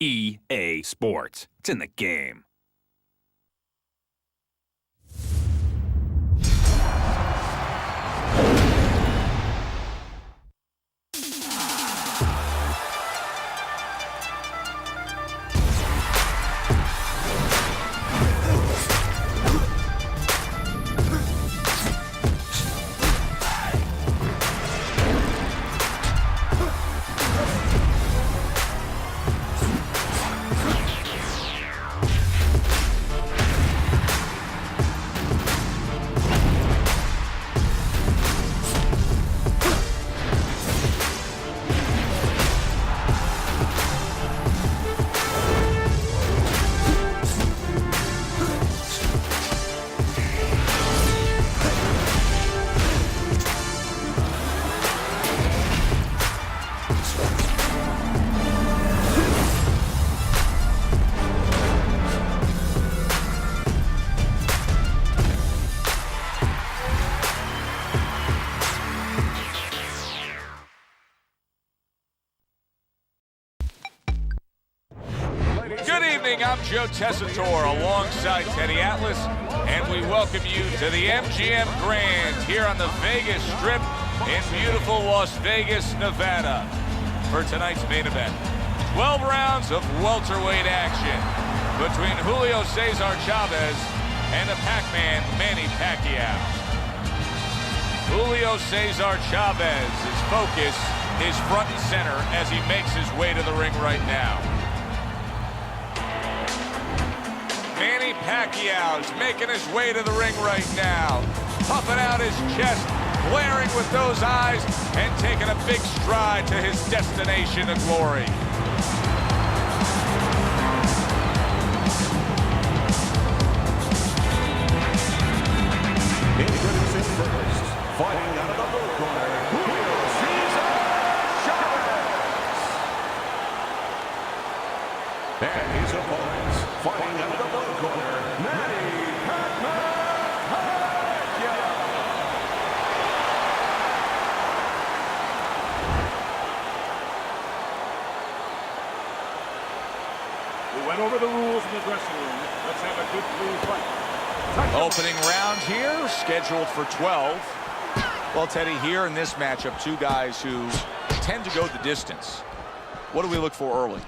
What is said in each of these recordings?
EA Sports. It's in the game. I'm Joe Tessitore alongside Teddy Atlas, and we welcome you to the MGM Grand here on the Vegas Strip in beautiful Las Vegas, Nevada. For tonight's main event, 12 rounds of welterweight action between Julio César Chávez and the Pac-Man Manny Pacquiao. Julio César Chávez's focus is front and center as he makes his way to the ring right now. Manny Pacquiao's making his way to the ring right now, puffing out his chest, glaring with those eyes, and taking a big stride to his destination of glory. Introducing first, fighting out of the blue corner, Julio César Chávez. And his opponents, fighting out of the blue corner, Manny Pacquiao. We went over the rules in the dressing room. Let's have a good clean fight. Opening round here, scheduled for 12. Well, Teddy, here in this matchup, two guys who tend to go the distance. What do we look for early?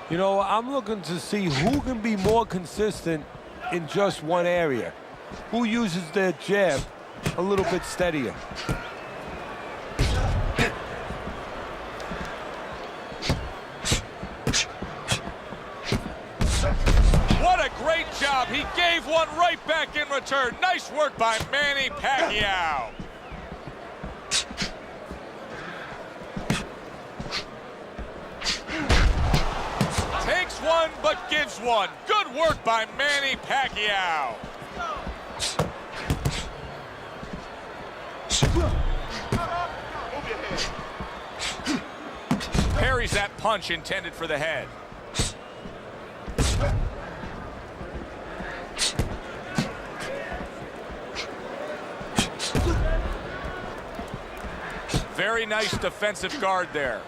You know, I'm looking to see who can be more consistent in just one area. Who uses their jab a little bit steadier. What a great job. He gave one right back in return. Nice work by Manny Pacquiao. Takes one, but gives one. Good work by Manny Pacquiao. Parries that punch intended for the head. Very nice defensive guard there.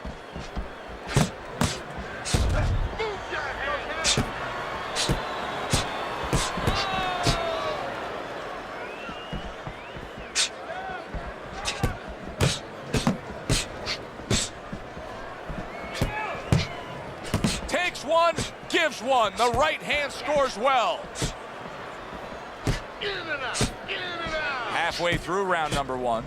Takes one, gives one. The right hand scores well. Halfway through round number one.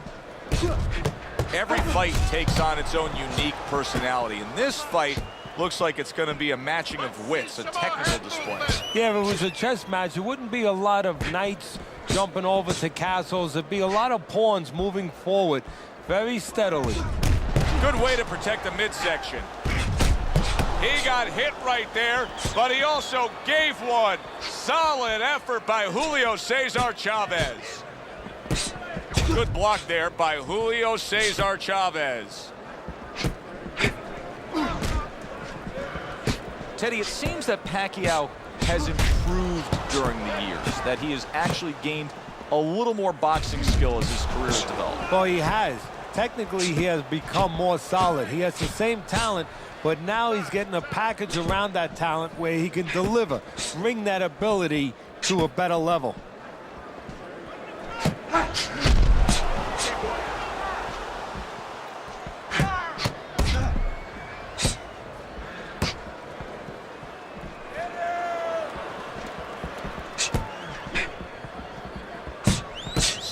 Every fight takes on its own unique personality, and this fight looks like it's going to be a matching of wits, a technical display. Yeah, if it was a chess match, it wouldn't be a lot of knights jumping over to castles. It'd be a lot of pawns moving forward very steadily. Good way to protect the midsection. He got hit right there, but he also gave one. Solid effort by Julio César Chávez. Good block there by Julio César Chávez. Teddy, it seems that Pacquiao has improved during the years, that he has actually gained a little more boxing skill as his career has developed. Well, he has. technically he has become more solid. He has the same talent, but now he's getting a package around that talent where he can deliver, bring that ability to a better level.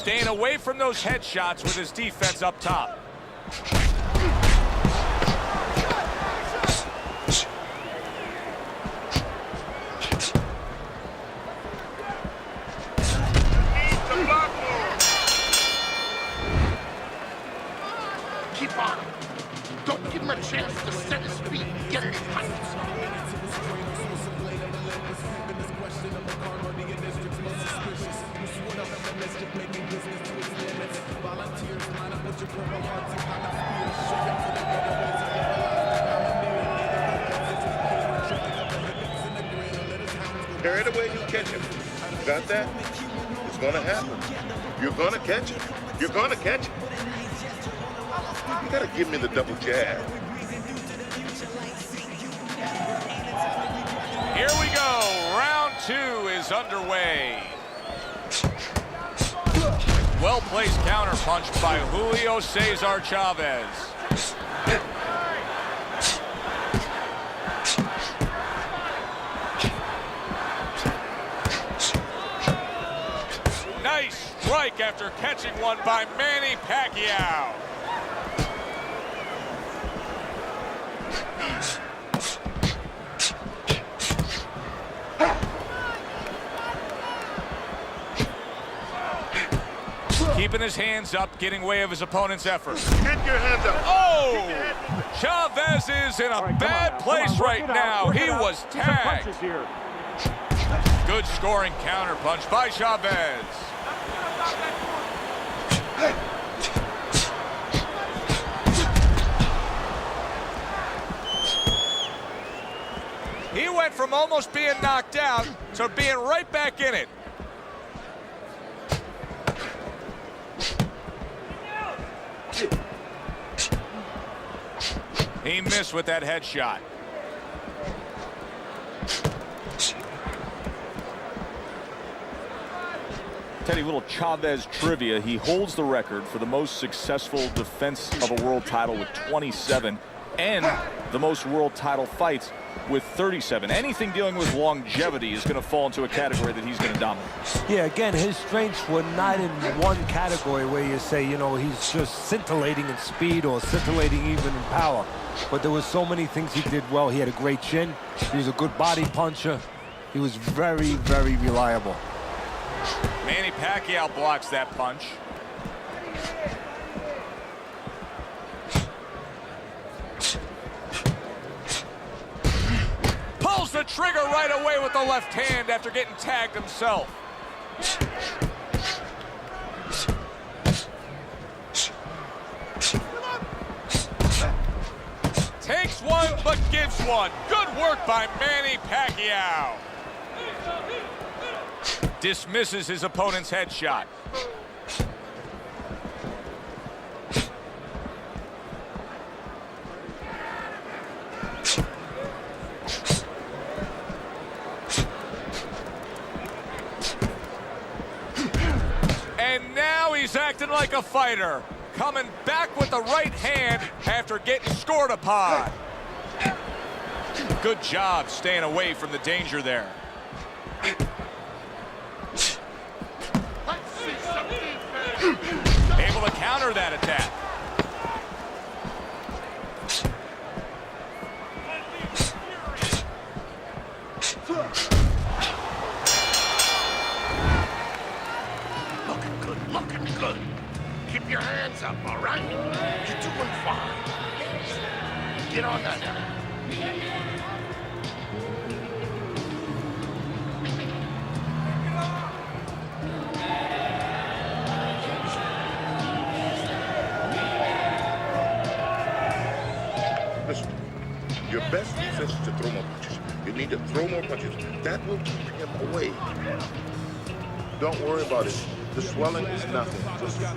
Staying away from those headshots with his defense up top. Keep on. Don't give him a chance to set his feet. Get his heights. Carry it away, you catch him. You got that? It's gonna happen. You're gonna catch him. You're gonna catch him. You gotta give me the double jab. Here we go. Round 2 is underway. Well-placed counterpunch by Julio César Chávez. Nice strike after catching one by Manny Pacquiao. Keeping his hands up, getting way of his opponent's effort. Get your hands up. Oh! Chavez is in a bad place right now. He was tagged. Good scoring counterpunch by Chavez. He went from almost being knocked out to being right back in it. He missed with that headshot. Teddy, little Chavez trivia. He holds the record for the most successful defense of a world title with 27 and the most world title fights with 37. Anything dealing with longevity is going to fall into a category that he's going to dominate. Yeah, again, his strengths were not in one category where you say, you know, he's just scintillating in speed or scintillating even in power. But there were so many things he did well. He had a great chin. He was a good body puncher. He was very, very reliable. Manny Pacquiao blocks that punch. Pulls the trigger right away with the left hand after getting tagged himself. Takes one, but gives one. Good work by Manny Pacquiao. Dismisses his opponent's headshot. And now he's acting like a fighter, coming back with the right hand after getting scored upon. Good job staying away from the danger there. Able to counter that attack. Looking good, looking good. Keep your hands up, all right? You're doing fine. Get on that now. Listen, your best defense is to throw more punches. You need to throw more punches. That will keep him away. Don't worry about it. The swelling is nothing. Just... Back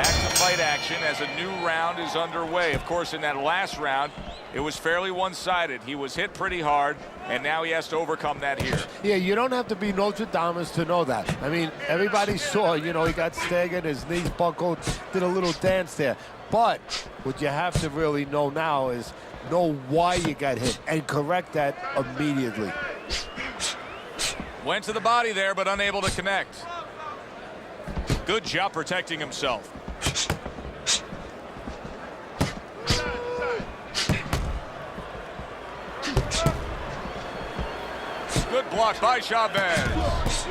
to fight action as a new round is underway. Of course, in that last round, it was fairly one-sided. He was hit pretty hard, and now he has to overcome that here. Yeah, you don't have to be Nostradamus to know that. I mean, everybody saw, you know, he got staggered, his knees buckled, did a little dance there. But what you have to really know now is know why you got hit and correct that immediately. Went to the body there, but unable to connect. Good job protecting himself. Good block by Chávez.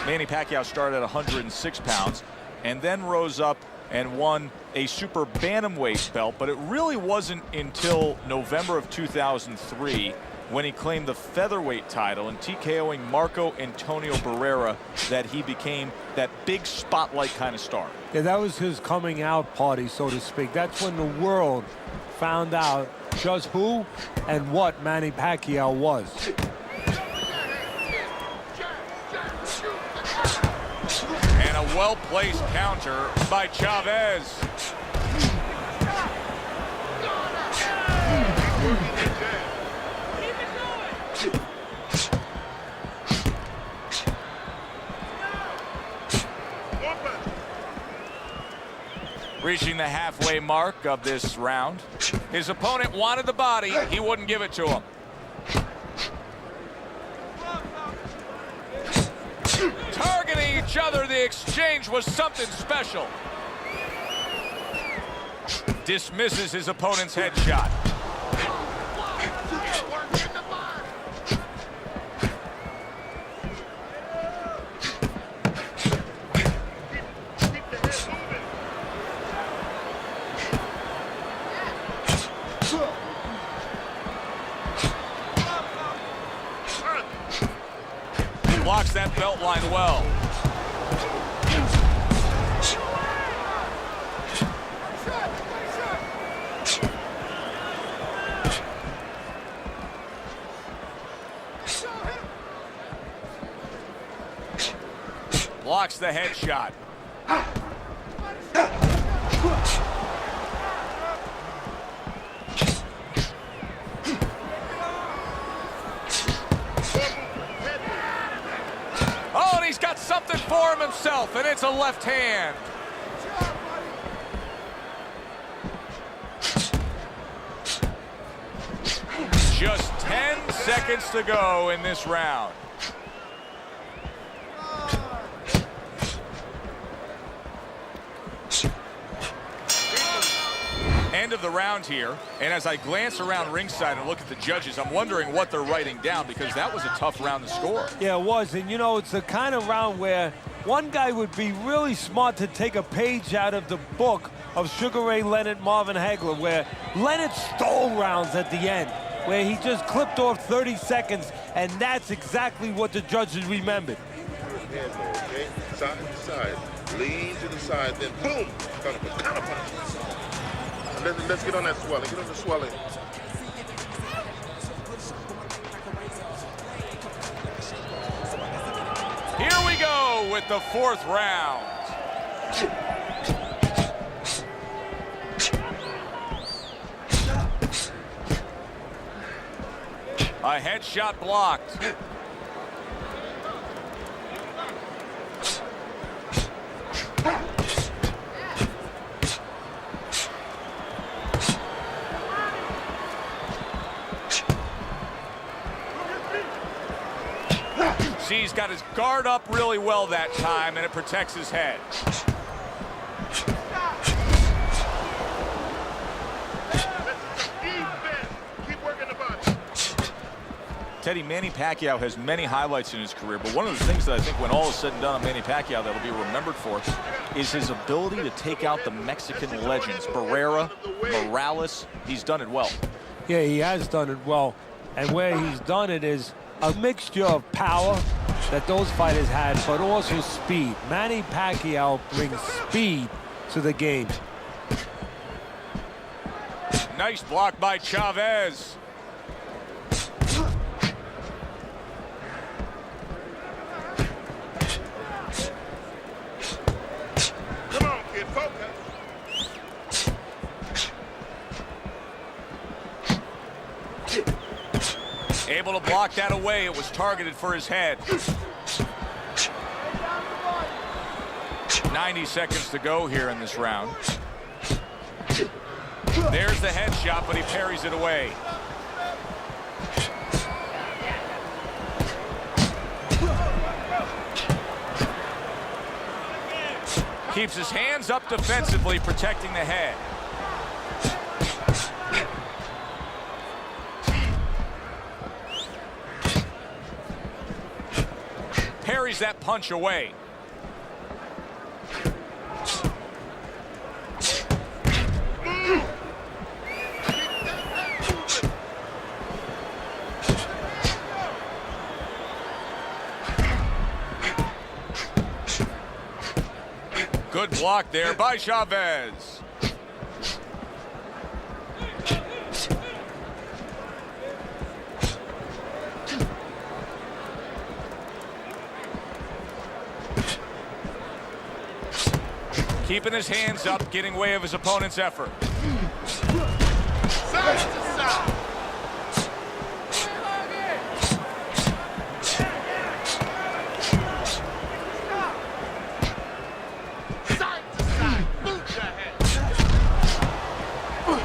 Manny Pacquiao started at 106 pounds and then rose up and won a super bantamweight belt, but it really wasn't until November of 2003 when he claimed the featherweight title and TKOing Marco Antonio Barrera that he became that big spotlight kind of star. Yeah, that was his coming out party, so to speak. That's when the world found out just who and what Manny Pacquiao was. And a well-placed counter by Chávez. Reaching the halfway mark of this round. His opponent wanted the body. He wouldn't give it to him. Targeting each other, the exchange was something special. Dismisses his opponent's headshot. Blocks that belt line well. Blocks the headshot. Oh, and he's got something for him himself, and it's a left hand. Just 10 seconds to go in this round. End of the round here, and as I glance around ringside and look at the judges, I'm wondering what they're writing down, because that was a tough round to score. Yeah, it was, and you know, it's the kind of round where one guy would be really smart to take a page out of the book of Sugar Ray Leonard, Marvin Hagler, where Leonard stole rounds at the end, where he just clipped off 30 seconds, and that's exactly what the judges remembered. Okay? Side to side. Lean to the side, then boom! Counter punch. Let's get on that swelling. Get on the swelling. Here we go with the fourth round. A headshot blocked. See, he's got his guard up really well that time, and it protects his head. Keep working the body. Teddy, Manny Pacquiao has many highlights in his career, but one of the things that I think when all is said and done on Manny Pacquiao that'll be remembered for is his ability to take out the Mexican legends. Barrera, Morales, he's done it well. Yeah, he has done it well, and where he's done it is a mixture of power that those fighters had, but also speed. Manny Pacquiao brings speed to the game. Nice block by Chávez. Able to block that away. It was targeted for his head. 90 seconds to go here in this round. There's the headshot, but he parries it away. Keeps his hands up defensively, protecting the head. Parries that punch away. Good block there by Chávez. Keeping his hands up, getting way of his opponent's effort. Side to side.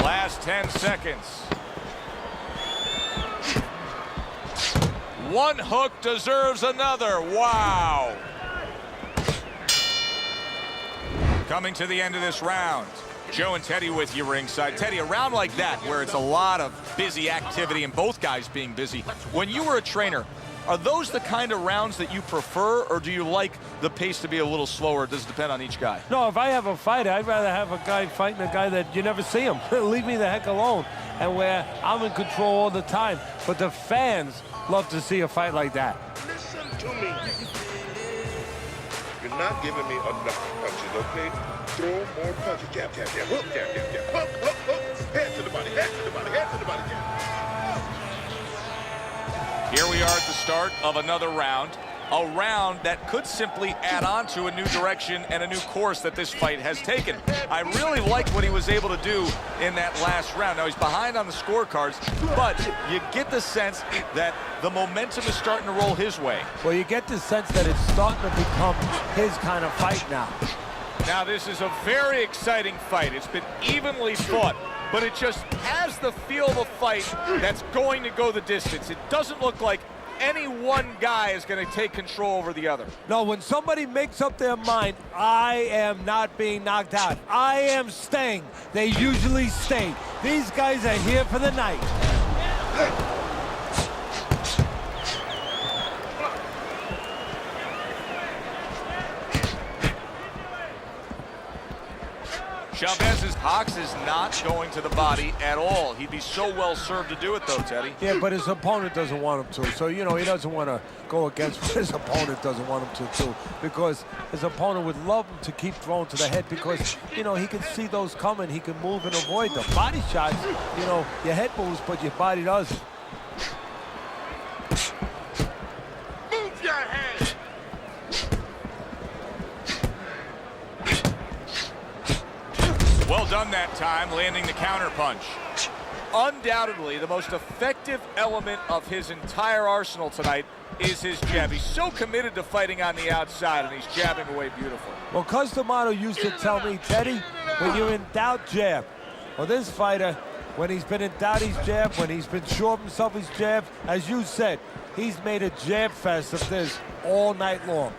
Last 10 seconds. One hook deserves another. Wow. Coming to the end of this round. Joe and Teddy with you ringside. Teddy, a round like that where it's a lot of busy activity and both guys being busy. When you were a trainer, are those the kind of rounds that you prefer, or do you like the pace to be a little slower? Does it depend on each guy? No, if I have a fight, I'd rather have a guy fighting a guy that you never see him. Leave me the heck alone. And where I'm in control all the time. But the fans love to see a fight like that. Listen to me. You're not giving me enough punches, okay? Throw more punches. Jab, jab, jab. Hook, jab, jab, jab. Hook, hook, hook. Head to the body, head to the body, head to the body. Jab. Here we are at the start of another round. A round that could simply add on to a new direction and a new course that this fight has taken. I really liked what he was able to do in that last round. Now, he's behind on the scorecards, but you get the sense that the momentum is starting to roll his way. Well, you get the sense that it's starting to become his kind of fight now. Now, this is a very exciting fight. It's been evenly fought, but it just has the feel of a fight that's going to go the distance. It doesn't look like any one guy is going to take control over the other. No, when somebody makes up their mind, I am not being knocked out, I am staying, they usually stay. These guys are here for the night. Chávez's box is not going to the body at all. He'd be so well served to do it, though, Teddy. Yeah, but his opponent doesn't want him to. So, you know, he doesn't want to go against what his opponent doesn't want him to do. Because his opponent would love him to keep throwing to the head because, you know, he can see those coming. He can move and avoid them. Body shots, you know, your head moves, but your body doesn't. Move your head. Well done that time, landing the counter punch. Undoubtedly, the most effective element of his entire arsenal tonight is his jab. He's so committed to fighting on the outside, and he's jabbing away beautifully. Well, Cus D'Amato used to tell me, Teddy, when you're in doubt, jab. Well, this fighter, when he's been in doubt, he's jabbed. When he's been sure of himself, he's jabbed. As you said, he's made a jab fest of this all night long.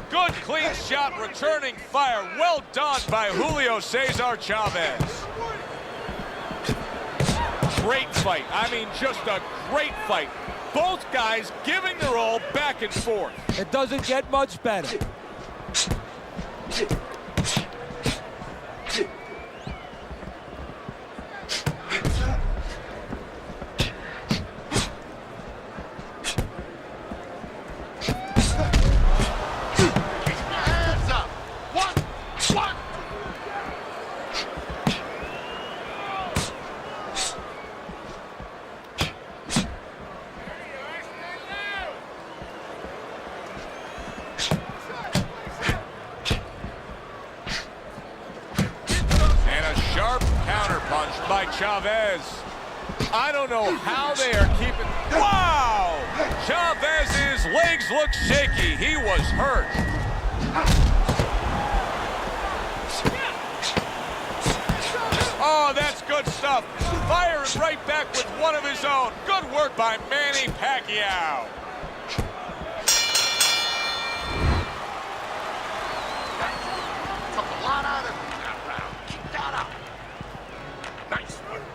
Good clean shot, returning fire. Well done by Julio César Chávez. Great fight. I mean, just a great fight. Both guys giving their all back and forth. It doesn't get much better. By Chávez. I don't know how they are keeping... Wow! Chávez's legs look shaky. He was hurt. Oh, that's good stuff. Fires right back with one of his own. Good work by Manny Pacquiao. Took a lot out of him that round. Keep that up.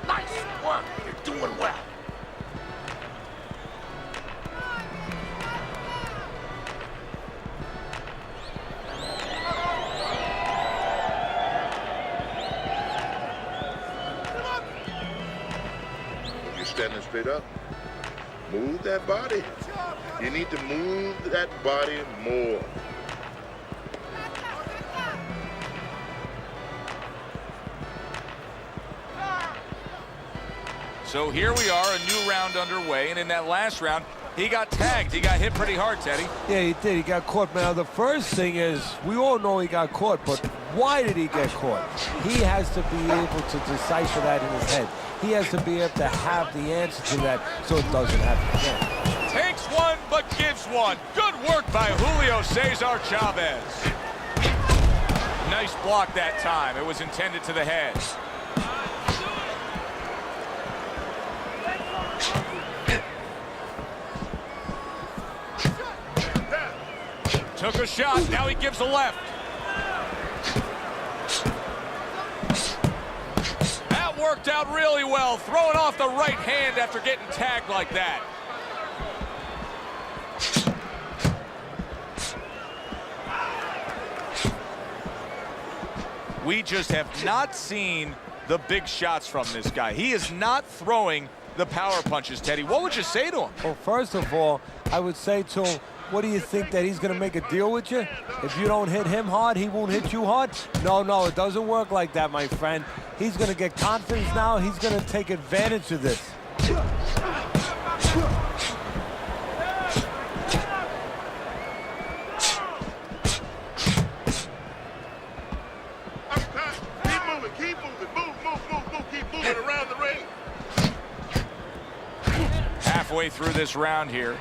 Nice work. You're doing well. When you're standing straight up, move that body. You need to move that body more. So here we are, a new round underway, and in that last round, he got tagged. He got hit pretty hard, Teddy. Yeah, he did. He got caught. Now, the first thing is, we all know he got caught, but why did he get caught? He has to be able to decipher that in his head. He has to be able to have the answer to that so it doesn't happen again. Takes one, but gives one. Good work by Julio César Chávez. Nice block that time. It was intended to the head. Took a shot, now he gives a left. That worked out really well, throwing off the right hand after getting tagged like that. We just have not seen the big shots from this guy. He is not throwing the power punches, Teddy. What would you say to him? Well, first of all, I would say to him, what do you think, that he's going to make a deal with you? If you don't hit him hard, he won't hit you hard? No, it doesn't work like that, my friend. He's going to get confidence now. He's going to take advantage of this. Keep moving around the ring. Halfway through this round here.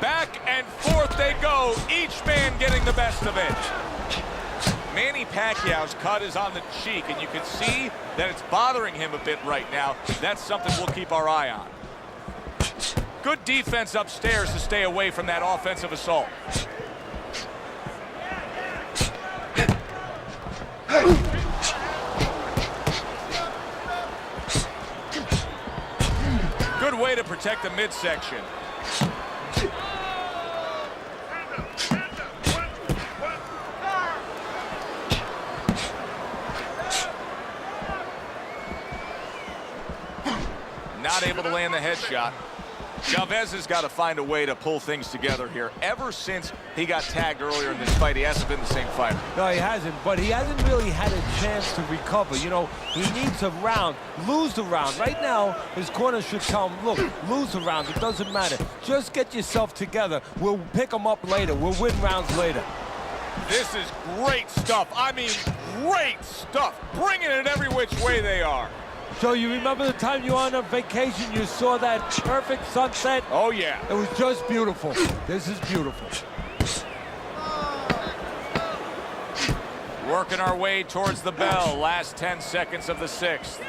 Back and forth they go, each man getting the best of it. Manny Pacquiao's cut is on the cheek, and you can see that it's bothering him a bit right now. That's something we'll keep our eye on. Good defense upstairs to stay away from that offensive assault. Good way to protect the midsection. Not able to land the headshot. Chávez has got to find a way to pull things together here. Ever since he got tagged earlier in this fight, he hasn't been the same fighter. No, he hasn't, but he hasn't really had a chance to recover. You know, he needs a round, lose the round. Right now, his corner should tell him, look, lose the round, it doesn't matter. Just get yourself together. We'll pick him up later. We'll win rounds later. This is great stuff. I mean, great stuff. Bringing it every which way they are. So you remember the time you were on a vacation, you saw that perfect sunset? Oh, yeah. It was just beautiful. This is beautiful. Working our way towards the bell. Last 10 seconds of the sixth.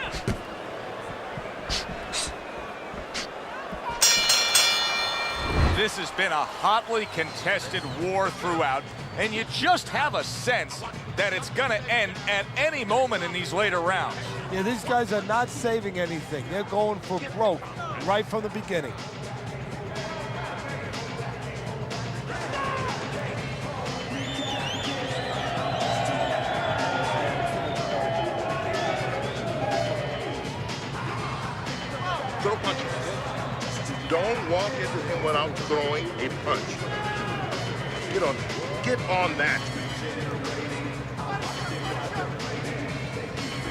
This has been a hotly contested war throughout, and you just have a sense that it's going to end at any moment in these later rounds. Yeah, these guys are not saving anything. They're going for broke right from the beginning. Throw punches. Don't walk into him without throwing a punch. Get on that.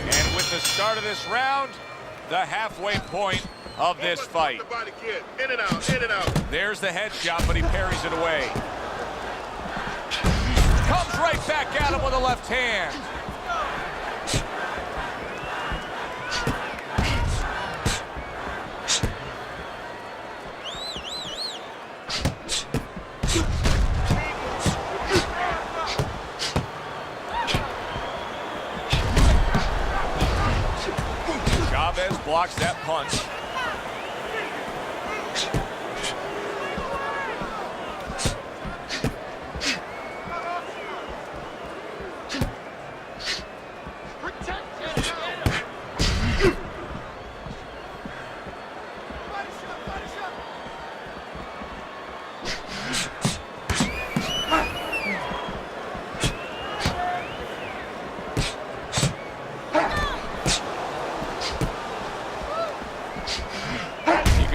And with the start of this round, the halfway point of this fight. The body kid. In and out, in and out. There's the headshot, but he parries it away. Comes right back at him with a left hand. Chávez blocks that punch.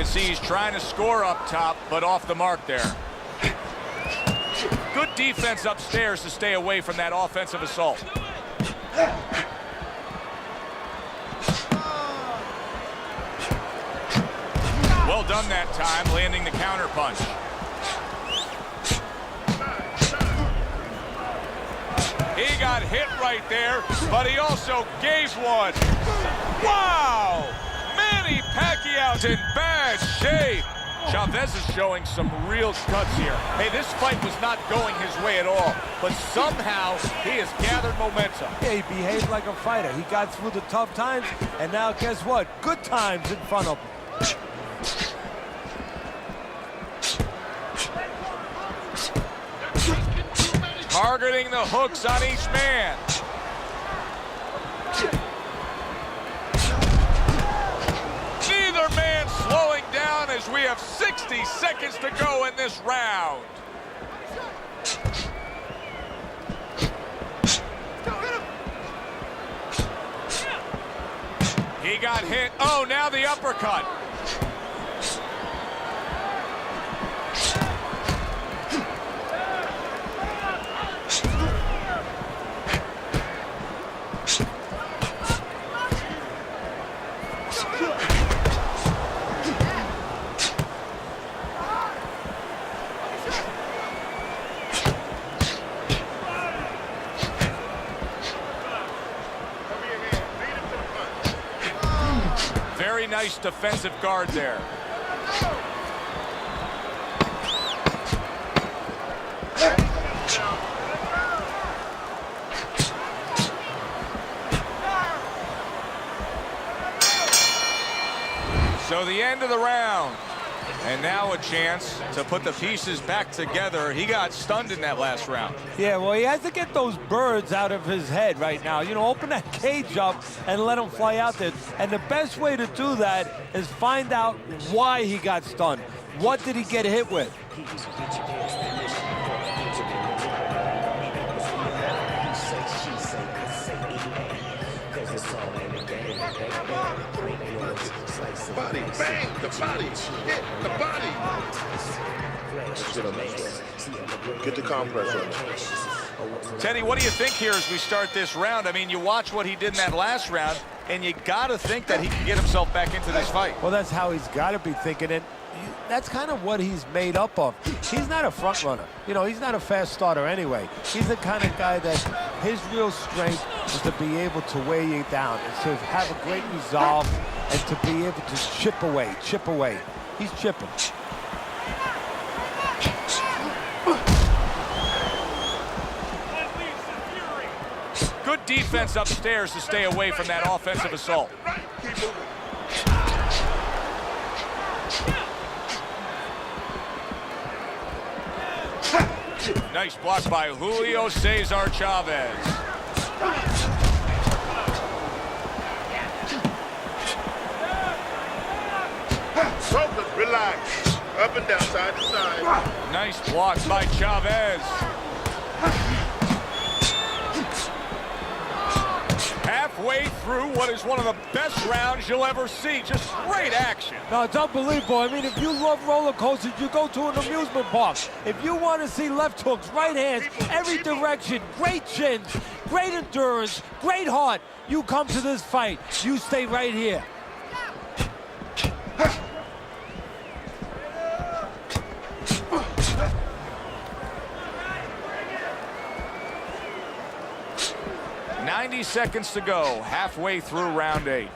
See, he's trying to score up top, but off the mark there. Good defense upstairs to stay away from that offensive assault. Well done that time, landing the counter punch. He got hit right there, but he also gave one. Wow! Manny Pacquiao's in bad shape. Chávez is showing some real guts here. Hey, this fight was not going his way at all, but somehow he has gathered momentum. Yeah, he behaved like a fighter. He got through the tough times, and now guess what? Good times in front of him. Targeting the hooks on each man. Neither man slowing down as we have 60 seconds to go in this round. He got hit. Oh, now the uppercut. Very nice defensive guard there. So the end of the round. And now a chance to put the pieces back together. He got stunned in that last round. Yeah, well, he has to get those birds out of his head right now. You know, open that cage up and let him fly out there. And the best way to do that is find out why he got stunned. What did he get hit with? Body, bang, the body, hit the body. Let's get on that. Get the compressor. Teddy, what do you think here as we start this round? I mean, you watch what he did in that last round, and you got to think that he can get himself back into this fight. Well, that's how he's got to be thinking, and that's kind of what he's made up of. He's not a front runner. You know, he's not a fast starter anyway. He's the kind of guy that his real strength is to be able to weigh you down and to have a great resolve and to be able to chip away, chip away. He's chipping. Good defense upstairs to stay away from that offensive assault. Nice block by Julio César Chávez. Focus, relax. Up and down, side to side. Nice block by Chávez. Halfway through what is one of the best rounds you'll ever see. Just great action. No, it's unbelievable. I mean, if you love roller coasters, you go to an amusement park. If you want to see left hooks, right hands, every direction, great chins, great endurance, great heart, you come to this fight. You stay right here. .90 seconds to go, halfway through round 8.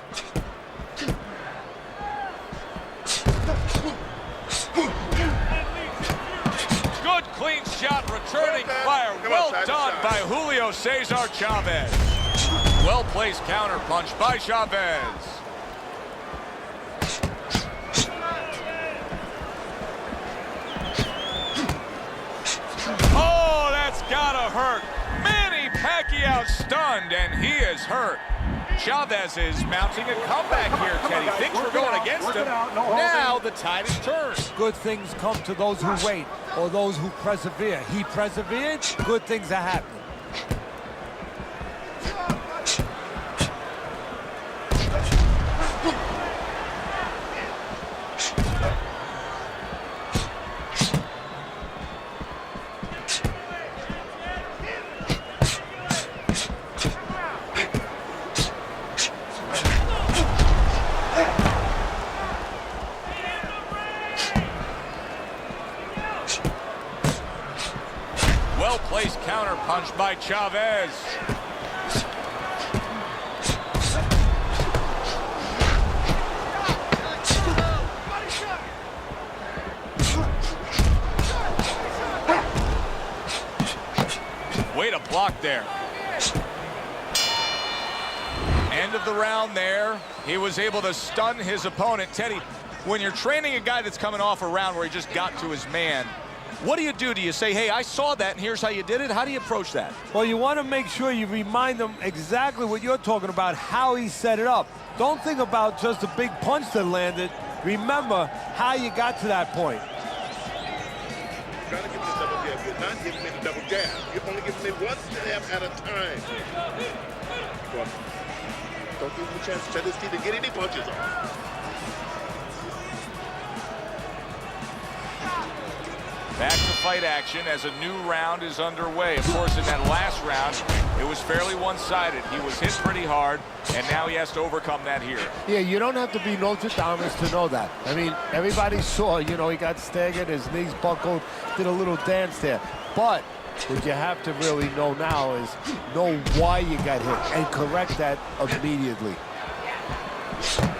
Good clean shot, returning fire. Well done by Julio César Chávez. Well-placed counter punch by Chávez. Oh, that's gotta hurt. Manny Pacquiao stunned, and he is hurt. Chávez is mounting a comeback here, Teddy. Things were going against him. Now the tide is turned. Good things come to those who wait or those who persevere. He persevered, good things are happening. Well-placed counter punch by Chávez. Way to block there. End of the round there. He was able to stun his opponent. Teddy, when you're training a guy that's coming off a round where he just got to his man, what do? Do you say, hey, I saw that, and here's how you did it? How do you approach that? Well, you want to make sure you remind them exactly what you're talking about, how he set it up. Don't think about just a big punch that landed. Remember how you got to that point. You're trying to give me the double jab. You're not giving me the double jab. You're only giving me one jab at a time. Don't give him a chance to set his teeth to get any punches off. Back to fight action as a new round is underway. Of course, in that last round, it was fairly one-sided. He was hit pretty hard, and now he has to overcome that here. Yeah, you don't have to be Nostradamus to know that. I mean, everybody saw, you know, he got staggered, his knees buckled, did a little dance there. But what you have to really know now is know why you got hit and correct that immediately.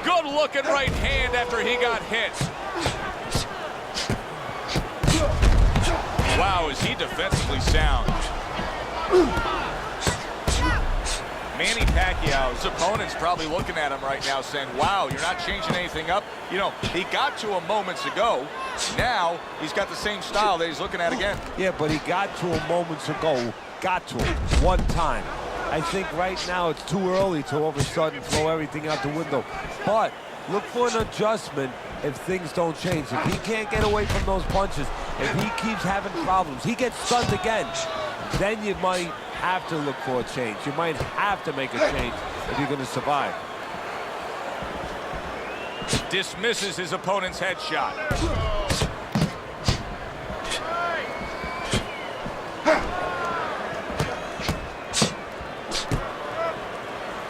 Good looking right hand after he got hit. Wow, is he defensively sound. Manny Pacquiao's opponent's probably looking at him right now saying, wow, you're not changing anything up. You know, he got to him moments ago. Now he's got the same style that he's looking at again. Yeah, but he got to him moments ago. Got to him one time. I think right now it's too early to all of a sudden throw everything out the window. But look for an adjustment if things don't change. If he can't get away from those punches, if he keeps having problems, he gets stunned again, then you might have to look for a change. You might have to make a change if you're going to survive. Dismisses his opponent's headshot.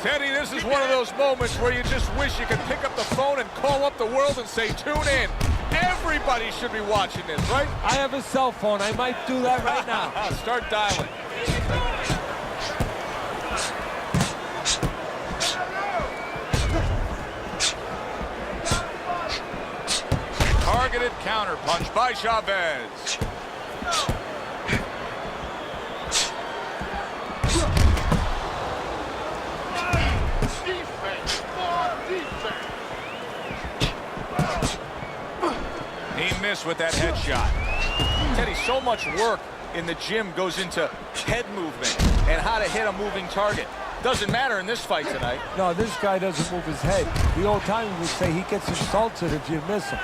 Teddy, this is one of those moments where you just wish you could pick up the phone and call up the world and say, tune in. Everybody should be watching this, right? I have a cell phone. I might do that right now. Start dialing. Targeted counter punch by Chávez. He missed with that headshot. Teddy, so much work in the gym goes into head movement and how to hit a moving target. Doesn't matter in this fight tonight. No, this guy doesn't move his head. The old timer would say he gets insulted if you miss him.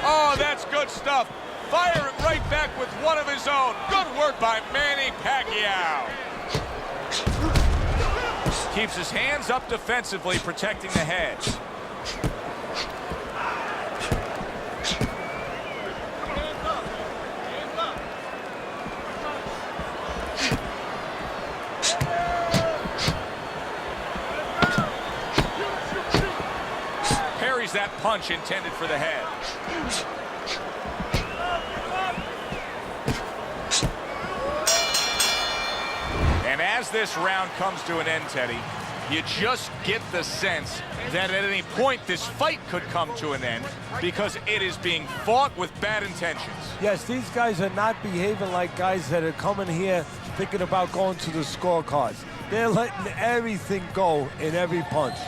Oh, that's good stuff. Fire it right back with one of his own. Good work by Manny Pacquiao. Keeps his hands up defensively, protecting the head. Parries that punch intended for the head. And as this round comes to an end, Teddy, You just get the sense that at any point this fight could come to an end because it is being fought with bad intentions. Yes, these guys are not behaving like guys that are coming here thinking about going to the scorecards. They're letting everything go in every punch.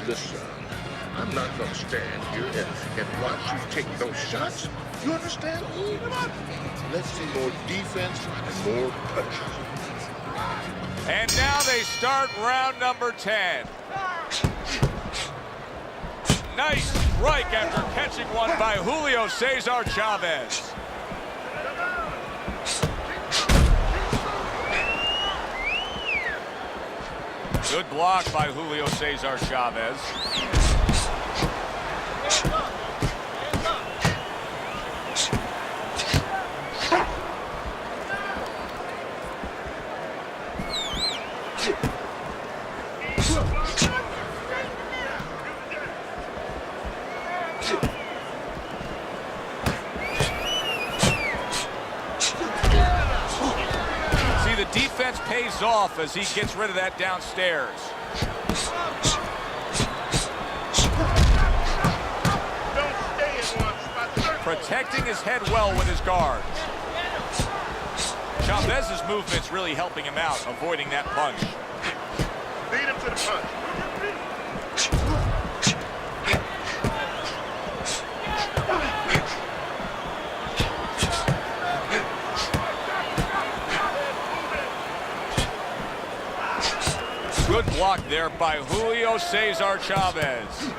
Listen, I'm not going to stand here and watch you take those shots. You understand? Let's see more defense and more punches. And now they start round number 10. Nice strike after catching one by Julio César Chávez. Good block by Julio César Chávez. The defense pays off as he gets rid of that downstairs. Protecting his head well with his guard. Chávez's movement's really helping him out, avoiding that punch. Lead him to the punch. Good block there by Julio César Chávez.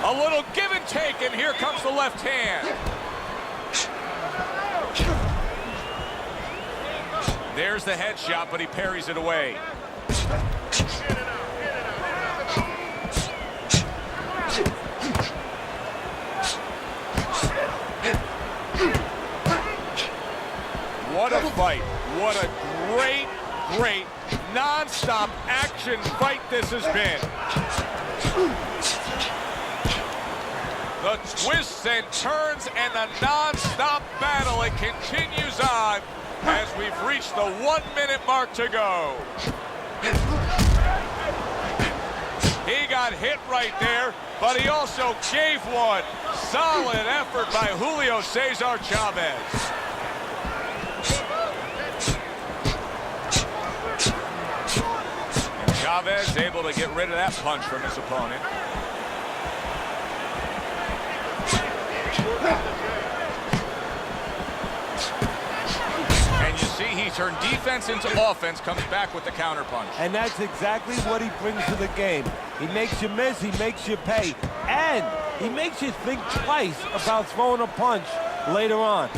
A little give and take, and here comes the left hand. There's the headshot, but he parries it away. What a fight. What a great, great, non-stop action fight this has been. The twists and turns and the non-stop battle, it continues on as we've reached the 1 minute mark to go. He got hit right there, but he also gave one. Solid effort by Julio César Chávez. Chávez able to get rid of that punch from his opponent. And you see he turned defense into offense, comes back with the counter punch. And that's exactly what he brings to the game. He makes you miss, he makes you pay, and he makes you think twice about throwing a punch later on.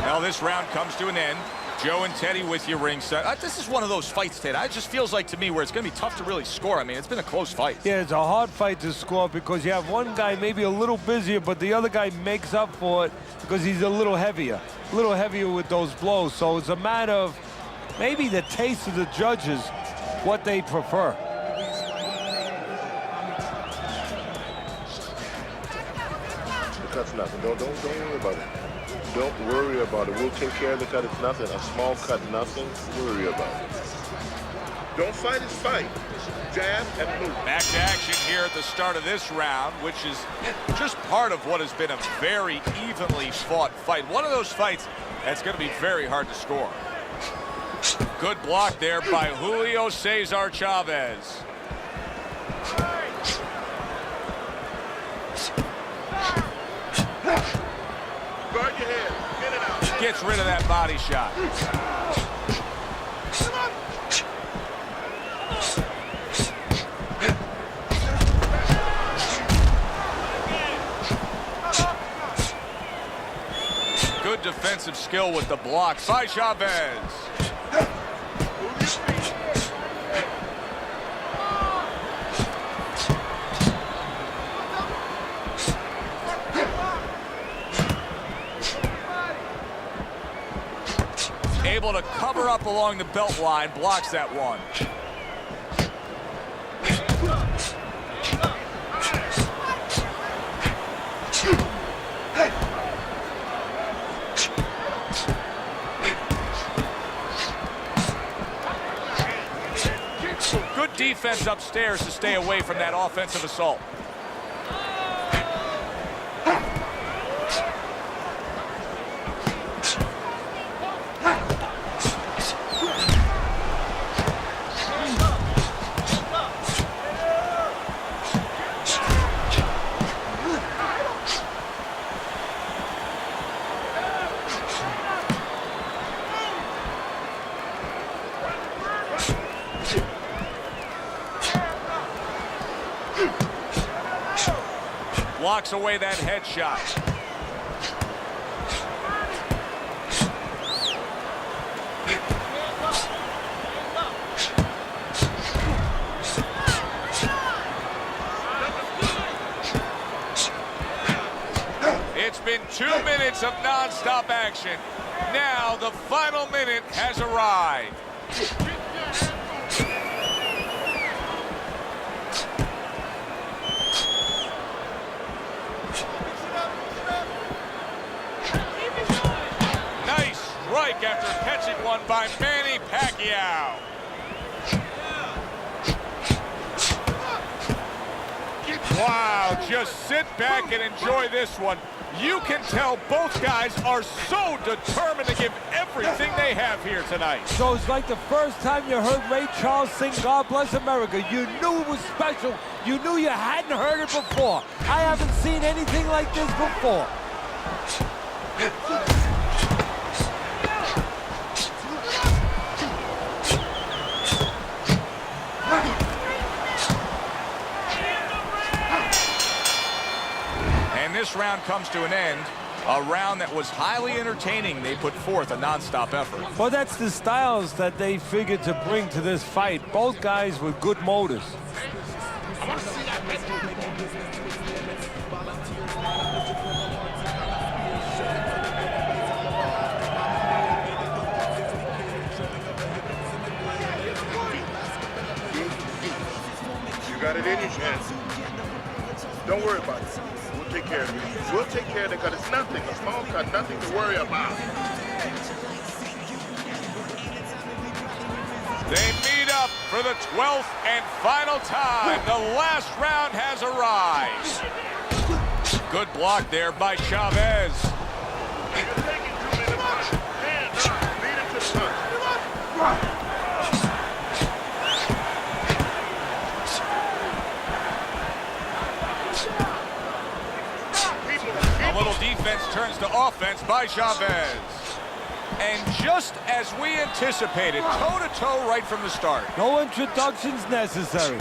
Now this round comes to an end. Joe and Teddy with you ringside. This is one of those fights, Ted. It just feels like to me where it's going to be tough to really score. I mean, it's been a close fight. Yeah, it's a hard fight to score because you have one guy maybe a little busier, but the other guy makes up for it because he's a little heavier with those blows. So it's a matter of maybe the taste of the judges, what they prefer. Cut's nothing. Don't worry about it. Don't worry about it. We'll take care of the cut. It's nothing. A small cut, nothing. Worry about it. Don't fight his fight. Jab and move. Back to action here at the start of this round, which is just part of what has been a very evenly fought fight. One of those fights that's going to be very hard to score. Good block there by Julio César Chávez. Guard your head. Get it out. Gets rid of that body shot. Good defensive skill with the block by Chávez. able to cover up along the belt line, blocks that one. Good defense upstairs to stay away from that offensive assault. Blocks away that headshot. It's been 2 minutes of non-stop action. Now the final minute has arrived. After catching one by Manny Pacquiao. Wow, just sit back and enjoy this one. You can tell both guys are so determined to give everything they have here tonight. So it's like the first time you heard Ray Charles sing God Bless America. You knew it was special. You knew you hadn't heard it before. I haven't seen anything like this before. This round comes to an end. A round that was highly entertaining. They put forth a non-stop effort. Well, that's the styles that they figured to bring to this fight. Both guys with good motors. You got it in your chance. Don't worry about it. We'll take care of it. We'll take care of it because it's nothing. A small cut, nothing to worry about. They meet up for the 12th and final time. The last round has arrived. Good block there by Chávez. A little defense turns to offense by Chávez. And just as we anticipated, toe-to-toe right from the start. No introductions necessary.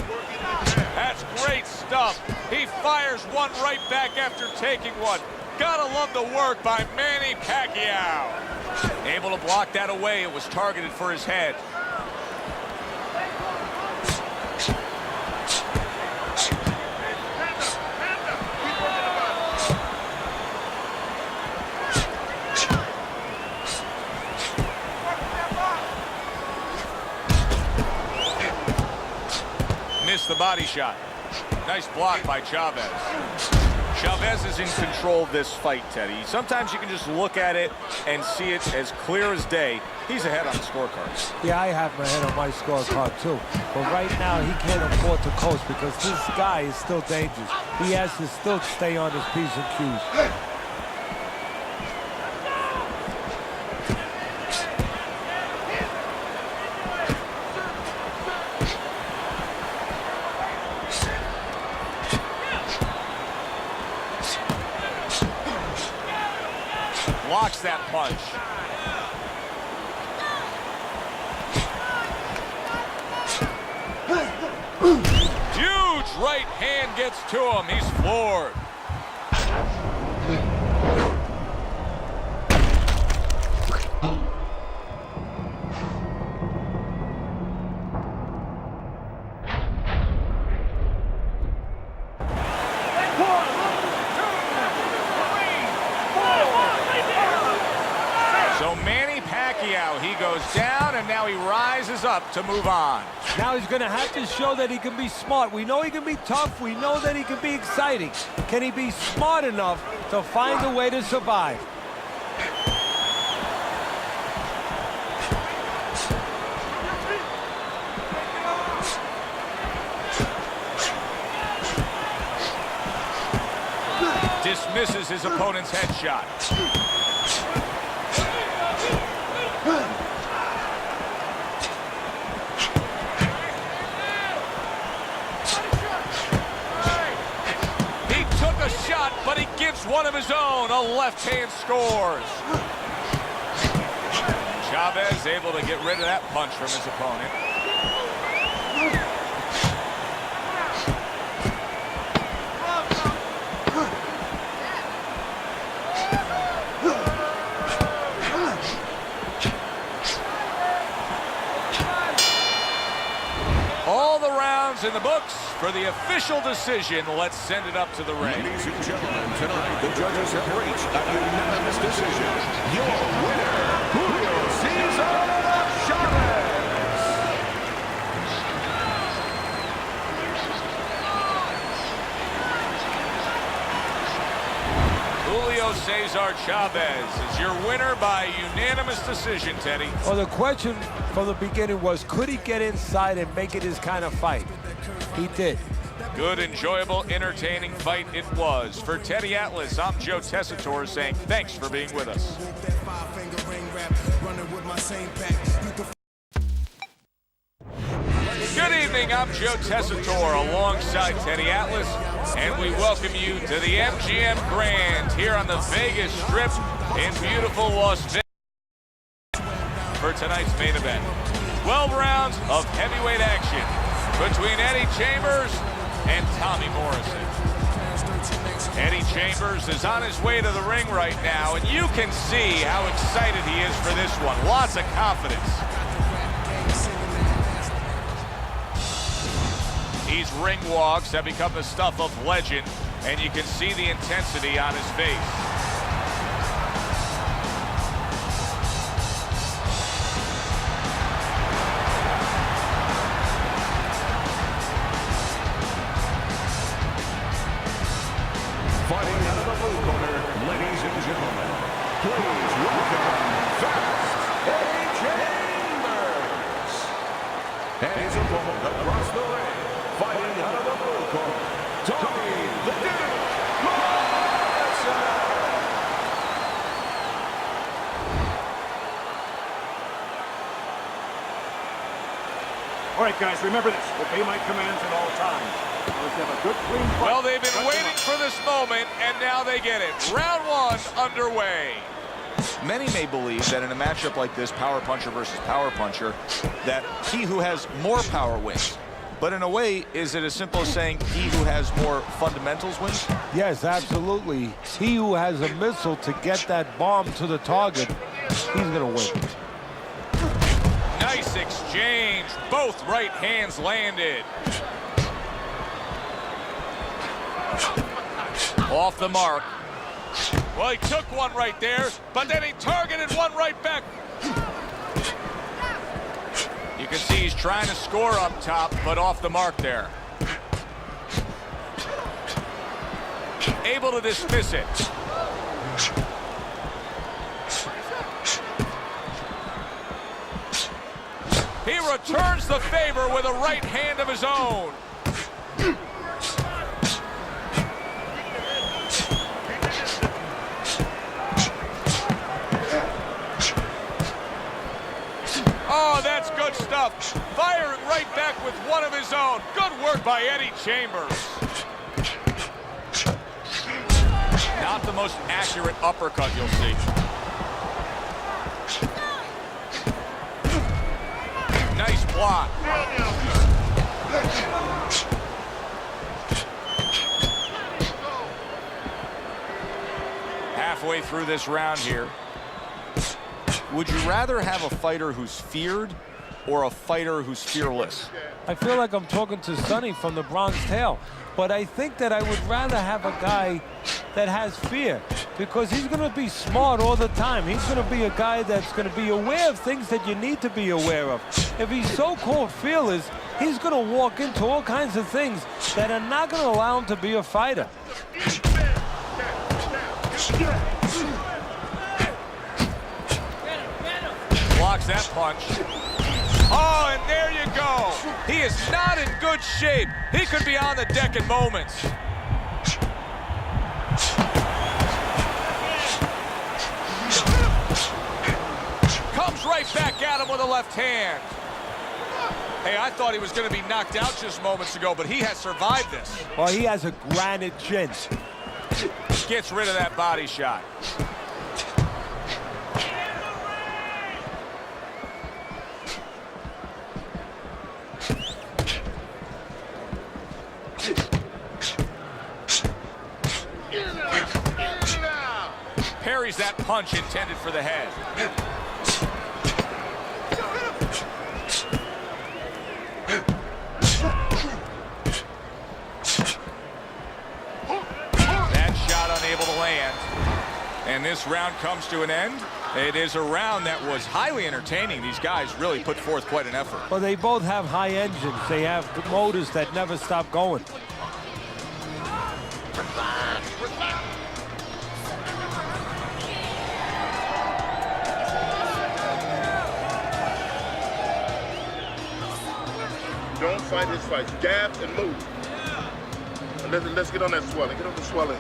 That's great stuff. He fires one right back after taking one. Gotta love the work by Manny Pacquiao. Able to block that away. It was targeted for his head. Missed the body shot. Nice block by Chávez. Chávez is in control of this fight, Teddy. Sometimes you can just look at it and see it as clear as day. He's ahead on the scorecards. Yeah, I have my head on my scorecard too. But right now, he can't afford to coast because this guy is still dangerous. He has to still stay on his P's and Q's. Blocks that punch. Huge right hand gets to him. He's floored. he goes down, and now he rises up to move on. Now he's going to have to show that he can be smart. We know he can be tough. We know that he can be exciting. Can he be smart enough to find a way to survive? Dismisses his opponent's headshot. He took a shot, but he gives one of his own. A left hand scores. Chávez able to get rid of that punch from his opponent. In the books for the official decision. Let's send it up to the ring. Ladies and gentlemen, tonight the judges have reached a unanimous decision. Your winner, Julio César Chávez. Julio César Chávez is your winner by unanimous decision, Teddy. Well, the question from the beginning was, could he get inside and make it his kind of fight? He did. Good, enjoyable, entertaining fight it was. For Teddy Atlas, I'm Joe Tessitore saying thanks for being with us. Good evening, I'm Joe Tessitore alongside Teddy Atlas, and we welcome you to the MGM Grand here on the Vegas Strip in beautiful Las Vegas for tonight's main event. 12 rounds of heavyweight action between Eddie Chambers and Tommy Morrison. Eddie Chambers is on his way to the ring right now, and you can see how excited he is for this one. Lots of confidence. These ring walks have become the stuff of legend, and you can see the intensity on his face. Fighting out of the blue corner, ladies and gentlemen, please welcome Eddie Chambers. And his opponent across the ring, fighting out of the blue corner, Tommy the Duke Morrison. All right, guys, remember this. Obey my commands at all times. Let's have a good, clean fight. Well, they've been waiting for this moment, and now they get it. Round one underway. Many may believe that in a matchup like this, power puncher versus power puncher, that he who has more power wins. But in a way, is it as simple as saying he who has more fundamentals wins? Yes, absolutely. He who has a missile to get that bomb to the target, he's going to win. Nice exchange. Both right hands landed. Off the mark. Well, he took one right there, but then he targeted one right back. You can see he's trying to score up top, but off the mark there. Able to dismiss it. He returns the favor with a right hand of his own. Oh, that's good stuff. Firing right back with one of his own. Good work by Eddie Chambers. Not the most accurate uppercut you'll see. Nice block. Halfway through this round here. Would you rather have a fighter who's feared or a fighter who's fearless? I feel like I'm talking to Sonny from the Bronx Tale, but I think that I would rather have a guy that has fear, because he's going to be smart all the time. He's going to be a guy that's going to be aware of things that you need to be aware of. If he's so-called fearless, he's going to walk into all kinds of things that are not going to allow him to be a fighter. Blocks that punch. Oh, and there you go. He is not in good shape. He could be on the deck in moments. Comes right back at him with a left hand. Hey, I thought he was going to be knocked out just moments ago, but he has survived this. Well, he has a granite chin. Gets rid of that body shot. Parries that punch intended for the head. That shot unable to land. And this round comes to an end. It is a round that was highly entertaining. These guys really put forth quite an effort. Well, they both have high engines. They have motors that never stop going. Don't fight his fights. Jab and move. And let's get on that swelling. Get on the swelling.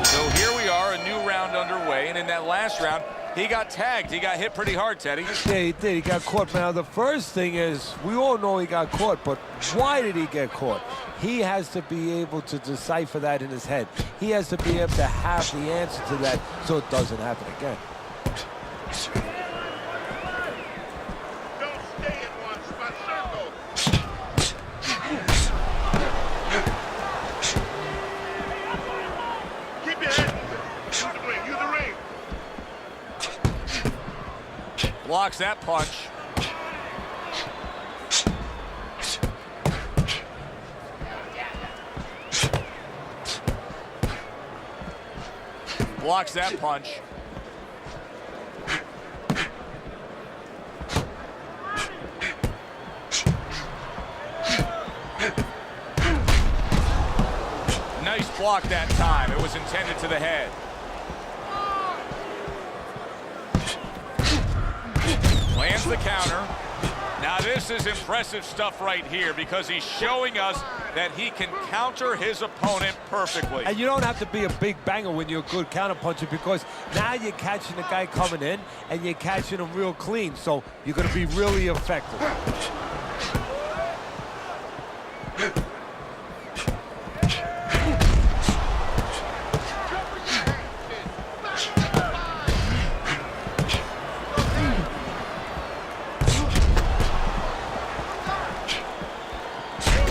So here we are, a new round underway, and in that last round, he got tagged. He got hit pretty hard, Teddy. Yeah, he did. He got caught. Now, the first thing is, we all know he got caught, but why did he get caught? He has to be able to decipher that in his head. He has to be able to have the answer to that so it doesn't happen again. Don't stay in one spot. Circle. Keep your head moving. Use the ring. Blocks that punch. Blocks that punch. Nice block that time. It was intended to the head. Lands the counter. Now this is impressive stuff right here because he's showing us that he can counter his opponent perfectly. And you don't have to be a big banger when you're a good counterpuncher, because now you're catching the guy coming in and you're catching him real clean, so you're going to be really effective.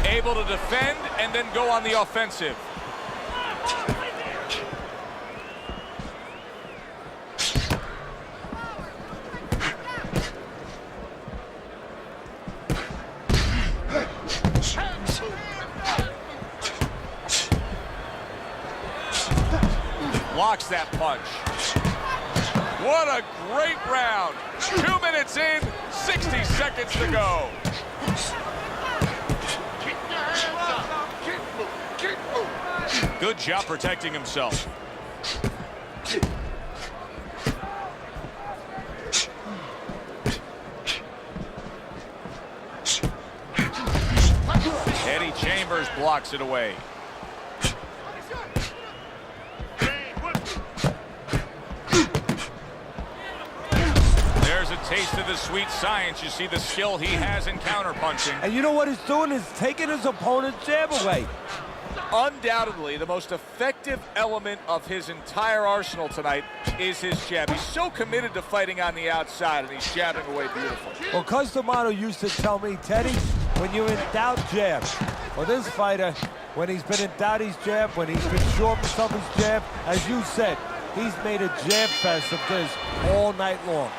Able to defend and then go on the offensive. Blocks that punch. What a great round. 2 minutes in, 60 seconds to go. Good job protecting himself. Eddie Chambers blocks it away. There's a taste of the sweet science. You see the skill he has in counterpunching. And you know what he's doing is taking his opponent's jab away. Undoubtedly, the most effective element of his entire arsenal tonight is his jab. He's so committed to fighting on the outside, and he's jabbing away beautifully. Well, Customato used to tell me, Teddy, when you're in doubt, jab. Well, this fighter, when he's been in doubt, he's jab. When he's been sure of some his jab, as you said, he's made a jab fest of this all night long.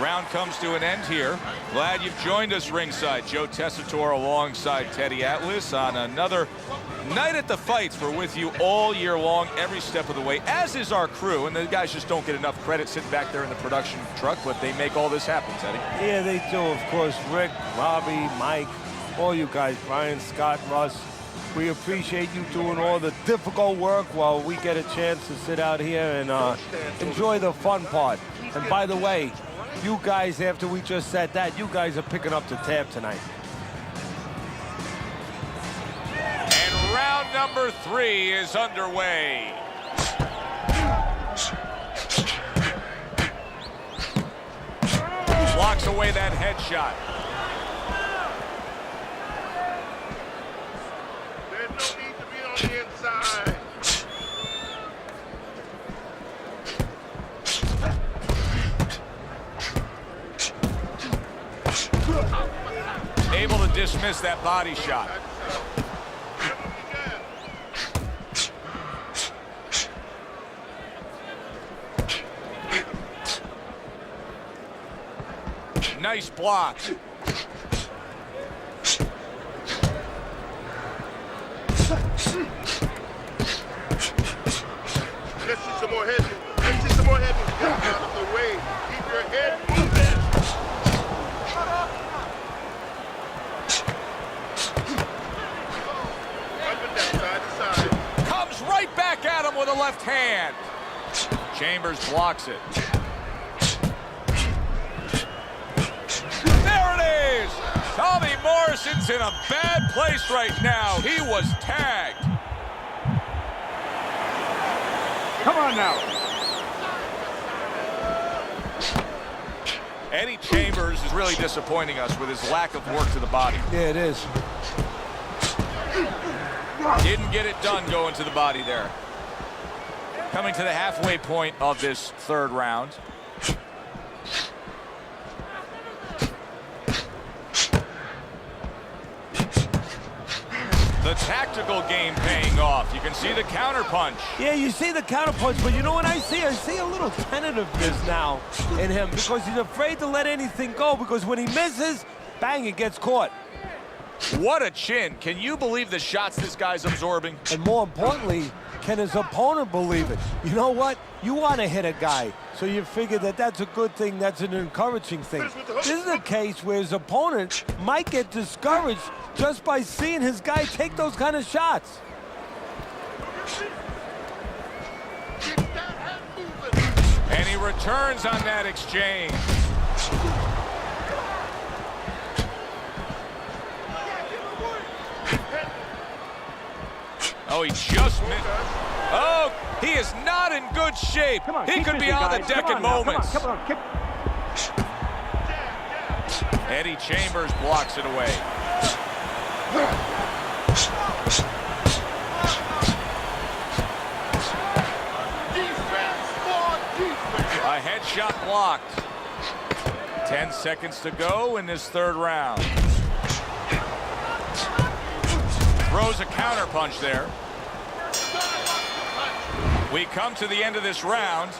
Round comes to an end here. Glad you've joined us ringside. Joe Tessitore alongside Teddy Atlas on another night at the fights. We're with you all year long, every step of the way, as is our crew. And the guys just don't get enough credit sitting back there in the production truck, but they make all this happen, Teddy. Yeah, they do. Of course, Rick, Robbie, Mike, all you guys, Brian, Scott, Russ. We appreciate you doing all the difficult work while we get a chance to sit out here and enjoy the fun part. And by the way, you guys, after we just said that, you guys are picking up the tab tonight. And round number 3 is underway. Blocks away that headshot. There's no need to be on the inside. Able to dismiss that body shot. Nice block. Let's see some more head movement. Let's see some more head movement. Get out of the way. Keep your head moving. Up and down, side to side. Comes right back at him with a left hand. Chambers blocks it. There it is! Tommy Morrison's in a bad place right now. He was tagged. Come on now. Eddie Chambers is really disappointing us with his lack of work to the body. Yeah, it is. Didn't get it done going to the body there. Coming to the halfway point of this third round. The tactical game paying off. You can see the counter punch. Yeah, you see the counter punch, but you know what I see? I see a little tentativeness now in him because he's afraid to let anything go because when he misses, bang, it gets caught. What a chin. Can you believe the shots this guy's absorbing? And more importantly, can his opponent believe it? You know what? You want to hit a guy, so you figure that that's a good thing, that's an encouraging thing. This is a case where his opponent might get discouraged just by seeing his guy take those kind of shots. And he returns on that exchange. Oh, he just missed. Oh, he is not in good shape. Come on, he could be on the deck in moments. Come on, kick. Eddie Chambers blocks it away. A headshot blocked. 10 seconds to go in this third round. Throws a counter punch there. We come to the end of this round,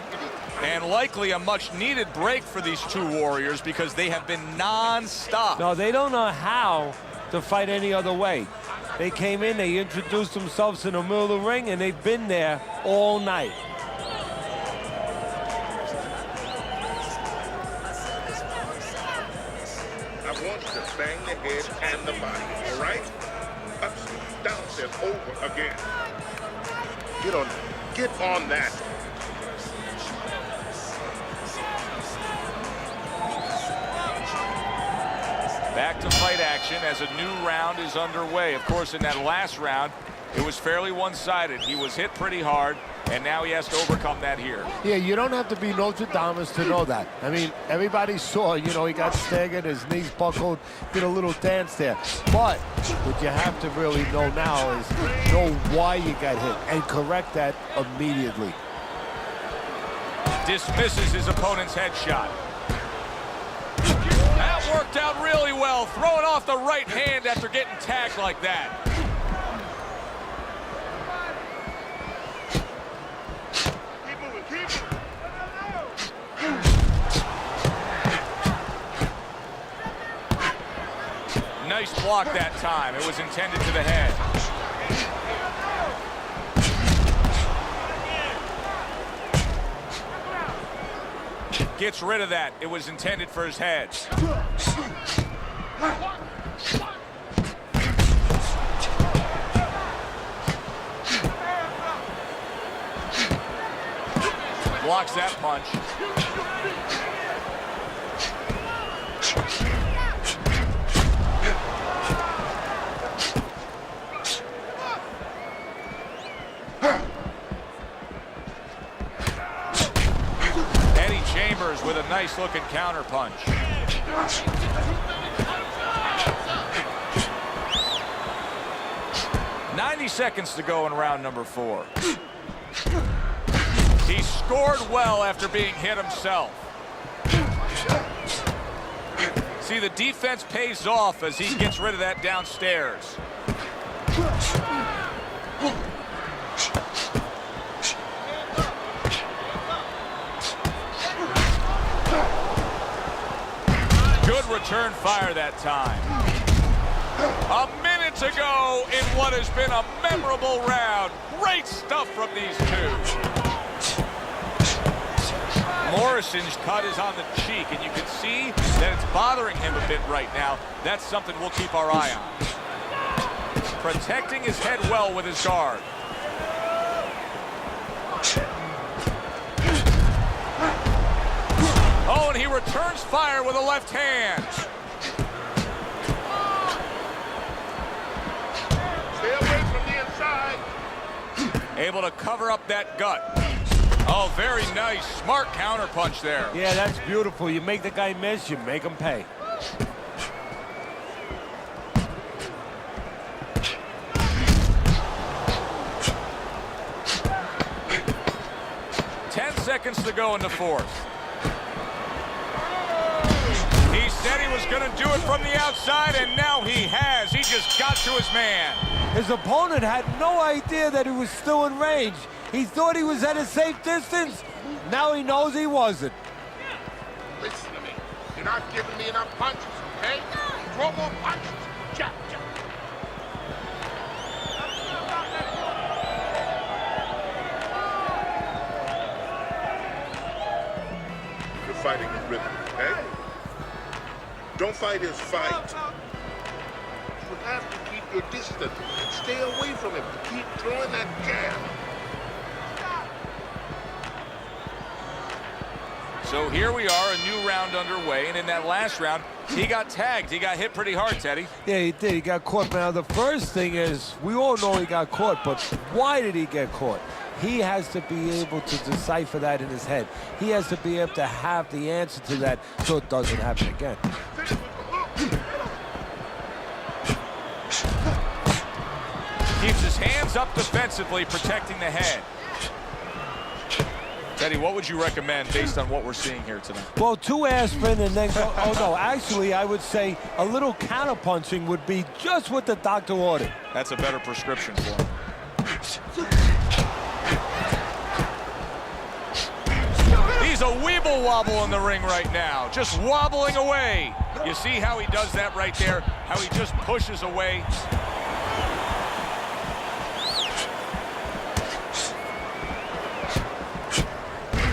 and likely a much-needed break for these two warriors because they have been non-stop. No, they don't know how to fight any other way. They came in, they introduced themselves in the middle of the ring, and they've been there all night. I want you to bang the head and the body, all right? Ups, downs, and over again. Get on that. Back to fight action as a new round is underway. Of course, in that last round, it was fairly one-sided. He was hit pretty hard, and now he has to overcome that here. Yeah, you don't have to be Nostradamus to know that. I mean, everybody saw, you know, he got staggered, his knees buckled, did a little dance there. But what you have to really know now is know why you got hit and correct that immediately. Dismisses his opponent's headshot. That worked out really well, throwing off the right hand after getting tagged like that. block that time. It was intended to the head. Gets rid of that. It was intended for his head. Blocks that punch. With a nice looking counter punch. "90 seconds to go in round number 4. He scored well after being hit himself. See, the defense pays off as he gets rid of that downstairs. Good return fire that time. A minute to go in what has been a memorable round. Great stuff from these two. Morrison's cut is on the cheek, and you can see that it's bothering him a bit right now. That's something we'll keep our eye on. Protecting his head well with his guard. Oh, and he returns fire with a left hand. Stay away from the inside. Able to cover up that gut. Oh, very nice. Smart counter punch there. Yeah, that's beautiful. You make the guy miss, you make him pay. Seconds to go in the 4th. He said he was going to do it from the outside, and now he has. He just got to his man. His opponent had no idea that he was still in range. He thought he was at a safe distance. Now he knows he wasn't. Listen to me. You're not giving me enough punches, okay? Throw more punches. Jab, jab. Fighting his rhythm, okay? Don't fight his fight. You have to keep your distance and stay away from him. Keep throwing that jab. So here we are, a new round underway, and in that last round, he got tagged. He got hit pretty hard, Teddy. Yeah, he did. He got caught. Now, the first thing is, we all know he got caught, but why did he get caught? He has to be able to decipher that in his head. He has to be able to have the answer to that so it doesn't happen again. Keeps his hands up defensively, protecting the head. Teddy, what would you recommend based on what we're seeing here tonight? Well, 2 aspirin and then go, oh no, actually I would say a little counter punching would be just what the doctor ordered. That's a better prescription for him. He's a weeble wobble in the ring right now, just wobbling away. You see how he does that right there, how he just pushes away.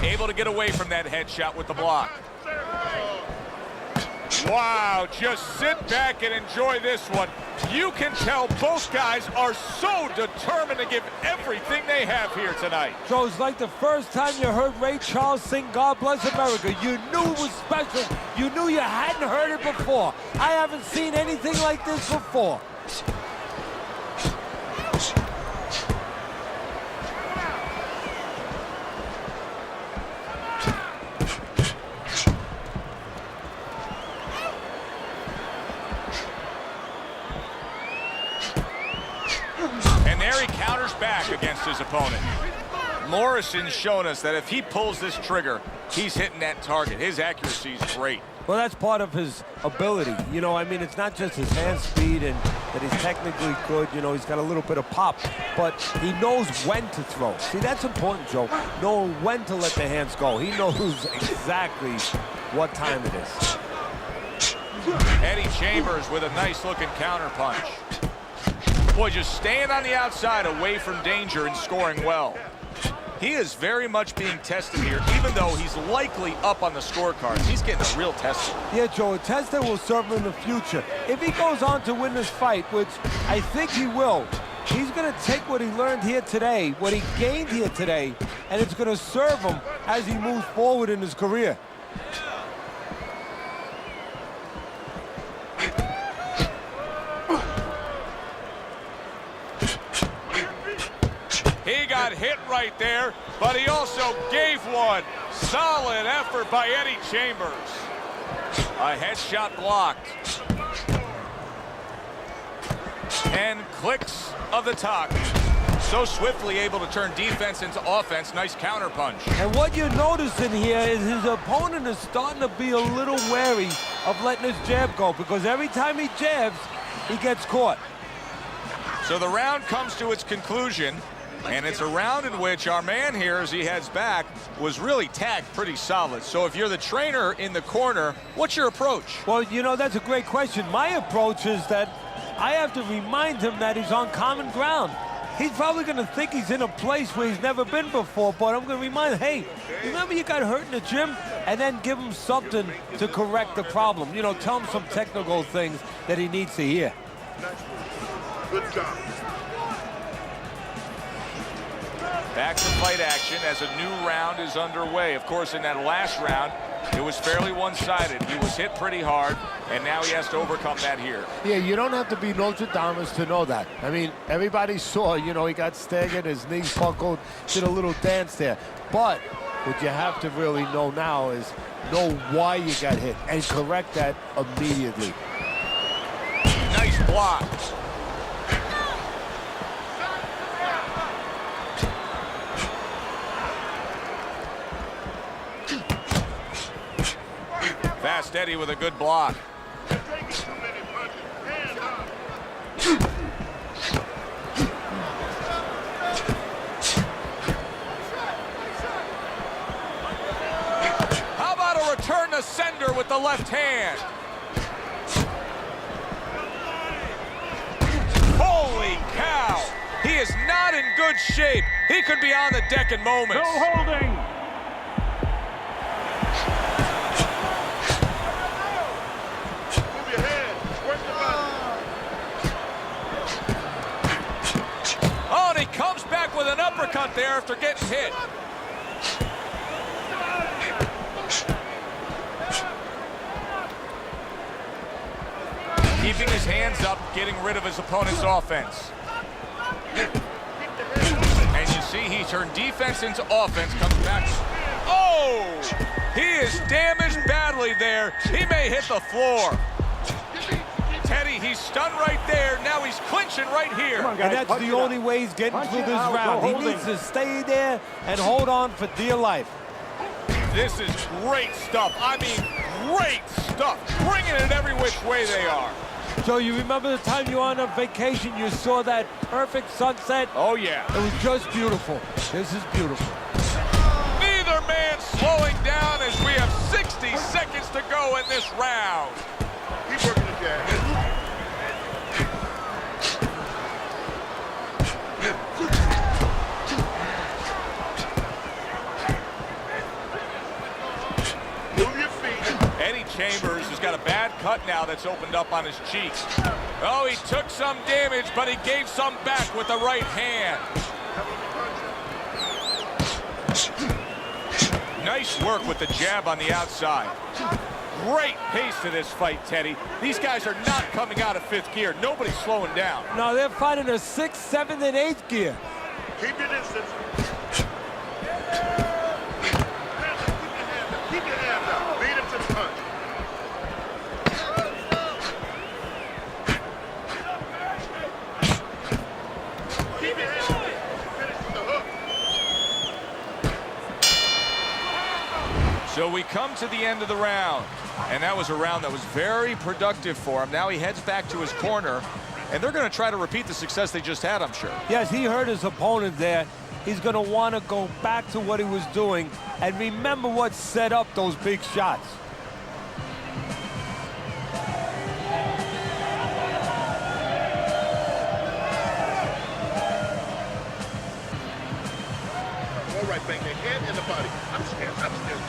Able to get away from that headshot with the block. Wow, just sit back and enjoy this one. You can tell both guys are so determined to give everything they have here tonight. So it's like the first time you heard Ray Charles sing God Bless America. You knew it was special. You knew you hadn't heard it before. I haven't seen anything like this before. Against his opponent. Morrison's shown us that if he pulls this trigger, he's hitting that target. His accuracy is great. Well, that's part of his ability. You know, I mean, it's not just his hand speed and that he's technically good. You know, he's got a little bit of pop, but he knows when to throw. See, that's important, Joe. Knowing when to let the hands go. He knows exactly what time it is. Eddie Chambers with a nice-looking counter punch. Boy, just staying on the outside away from danger and scoring well. He is very much being tested here, even though he's likely up on the scorecards. He's getting a real test. Yeah, Joe, a test that will serve him in the future. If he goes on to win this fight, which I think he will, he's going to take what he learned here today, what he gained here today, and it's going to serve him as he moves forward in his career. He got hit right there, but he also gave one. Solid effort by Eddie Chambers. A headshot blocked. 10 clicks of the talk. So swiftly able to turn defense into offense. Nice counter punch. And what you're noticing here is his opponent is starting to be a little wary of letting his jab go, because every time he jabs, he gets caught. So the round comes to its conclusion. And it's a round in which our man here, as he heads back, was really tagged pretty solid. So if you're the trainer in the corner, what's your approach? Well, you know, that's a great question. My approach is that I have to remind him that he's on common ground. He's probably going to think he's in a place where he's never been before, but I'm going to remind him, hey, remember you got hurt in the gym? And then give him something to correct the problem. You know, tell him some technical things that he needs to hear. Good job. Back to fight action as a new round is underway. Of course, in that last round, it was fairly one-sided. He was hit pretty hard, and now he has to overcome that here. Yeah, you don't have to be Nostradamus to know that. I mean, everybody saw, you know, he got staggered, his knees buckled, did a little dance there. But what you have to really know now is know why you got hit and correct that immediately. Nice block. Fast Eddie with a good block. How about a return to sender with the left hand? Holy cow! He is not in good shape. He could be on the deck in moments. No holding. Comes back with an uppercut there after getting hit. Keeping his hands up, getting rid of his opponent's offense. And you see he turned defense into offense, comes back. Oh! He is damaged badly there. He may hit the floor. Teddy, he's stunned right there. Now he's clinching right here. On, guys, and that's the only way he's getting through this round. He needs to stay there and hold on for dear life. This is great stuff. I mean, great stuff. Bringing it every which way they are. So you remember the time you were on a vacation, you saw that perfect sunset? Oh, yeah. It was just beautiful. This is beautiful. Neither man slowing down as we have 60 seconds to go in this round. Keep working the jab. Eddie Chambers has got a bad cut now that's opened up on his cheek. Oh, he took some damage, but he gave some back with the right hand. Nice work with the jab on the outside. Great pace to this fight, Teddy. These guys are not coming out of fifth gear. Nobody's slowing down. No, they're fighting a 6th, 7th, and 8th gear. Keep your distance. Keep your hands up. Lead him to the punch. Keep your hands up. Finish with the hook. So we come to the end of the round, and that was a round that was very productive for him. Now he heads back to his corner, and they're going to try to repeat the success they just had, I'm sure. Yes, he hurt his opponent there. He's going to want to go back to what he was doing and remember what set up those big shots. I bang the head and the body. Upstairs, downstairs,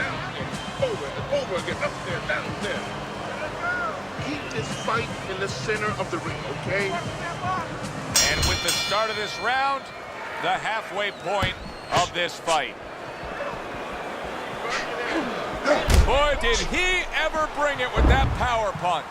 over and over again, upstairs, downstairs. Keep this fight in the center of the ring, okay? And with the start of this round, the halfway point of this fight. Boy, did he ever bring it with that power punch.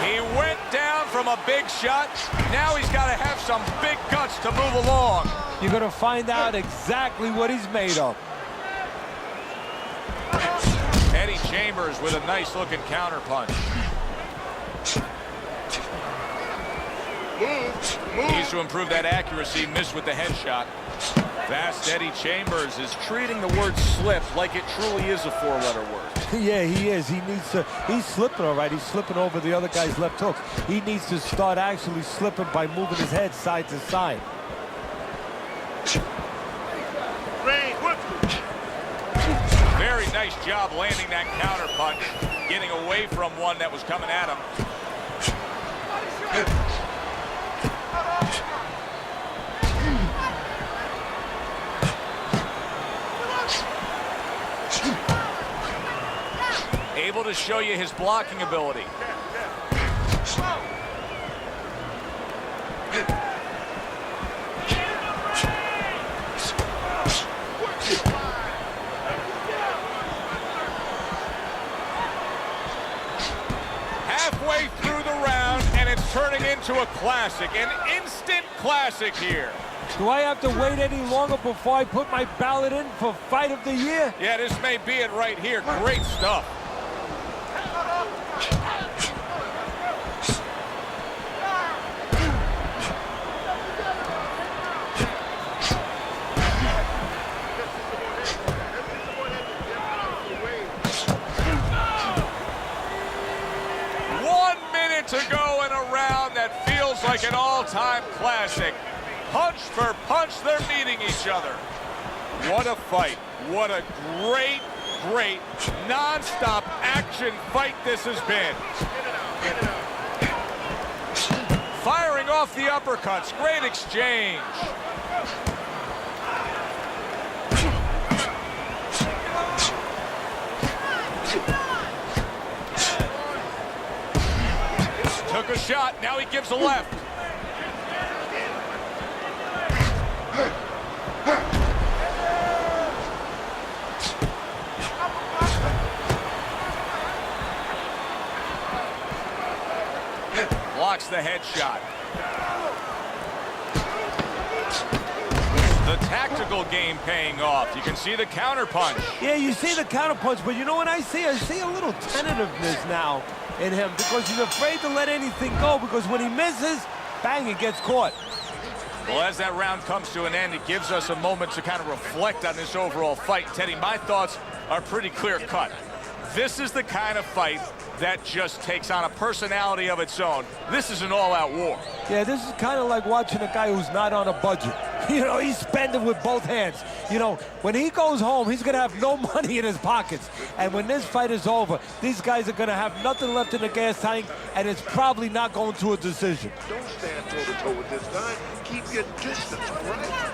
He went down from a big shot. Now he's got to have some big guts to move along. You're going to find out exactly what he's made of. Eddie Chambers with a nice-looking counterpunch. Needs to improve that accuracy. Missed with the headshot. Fast Eddie Chambers is treating the word slip like it truly is a four-letter word. Yeah, he is. He's slipping all right. He's slipping over the other guy's left hook. He needs to start actually slipping by moving his head side to side. Very nice job landing that counter punch, getting away from one that was coming at him. Able to show you his blocking ability. Halfway through the round, and it's turning into a classic, an instant classic here. Do I have to wait any longer before I put my ballot in for Fight of the Year? Yeah, this may be it right here. Great stuff. To go in a round that feels like an all-time classic. Punch for punch, they're meeting each other. What a fight. What a great, great, non-stop action fight this has been. Firing off the uppercuts. Great exchange. Took a shot, now he gives a left. Blocks the headshot. The tactical game paying off. You can see the counter punch. Yeah, you see the counter punch, but you know what I see? I see a little tentativeness now in him because he's afraid to let anything go, because when he misses, bang, it gets caught. Well, as that round comes to an end, it gives us a moment to kind of reflect on this overall fight. Teddy, my thoughts are pretty clear-cut. This is the kind of fight that just takes on a personality of its own. This is an all-out war. Yeah, this is kind of like watching a guy who's not on a budget. You know, he's spending with both hands. You know, when he goes home, he's going to have no money in his pockets. And when this fight is over, these guys are going to have nothing left in the gas tank, and it's probably not going to a decision. Don't stand toe-to-toe with this guy. Keep your distance, right?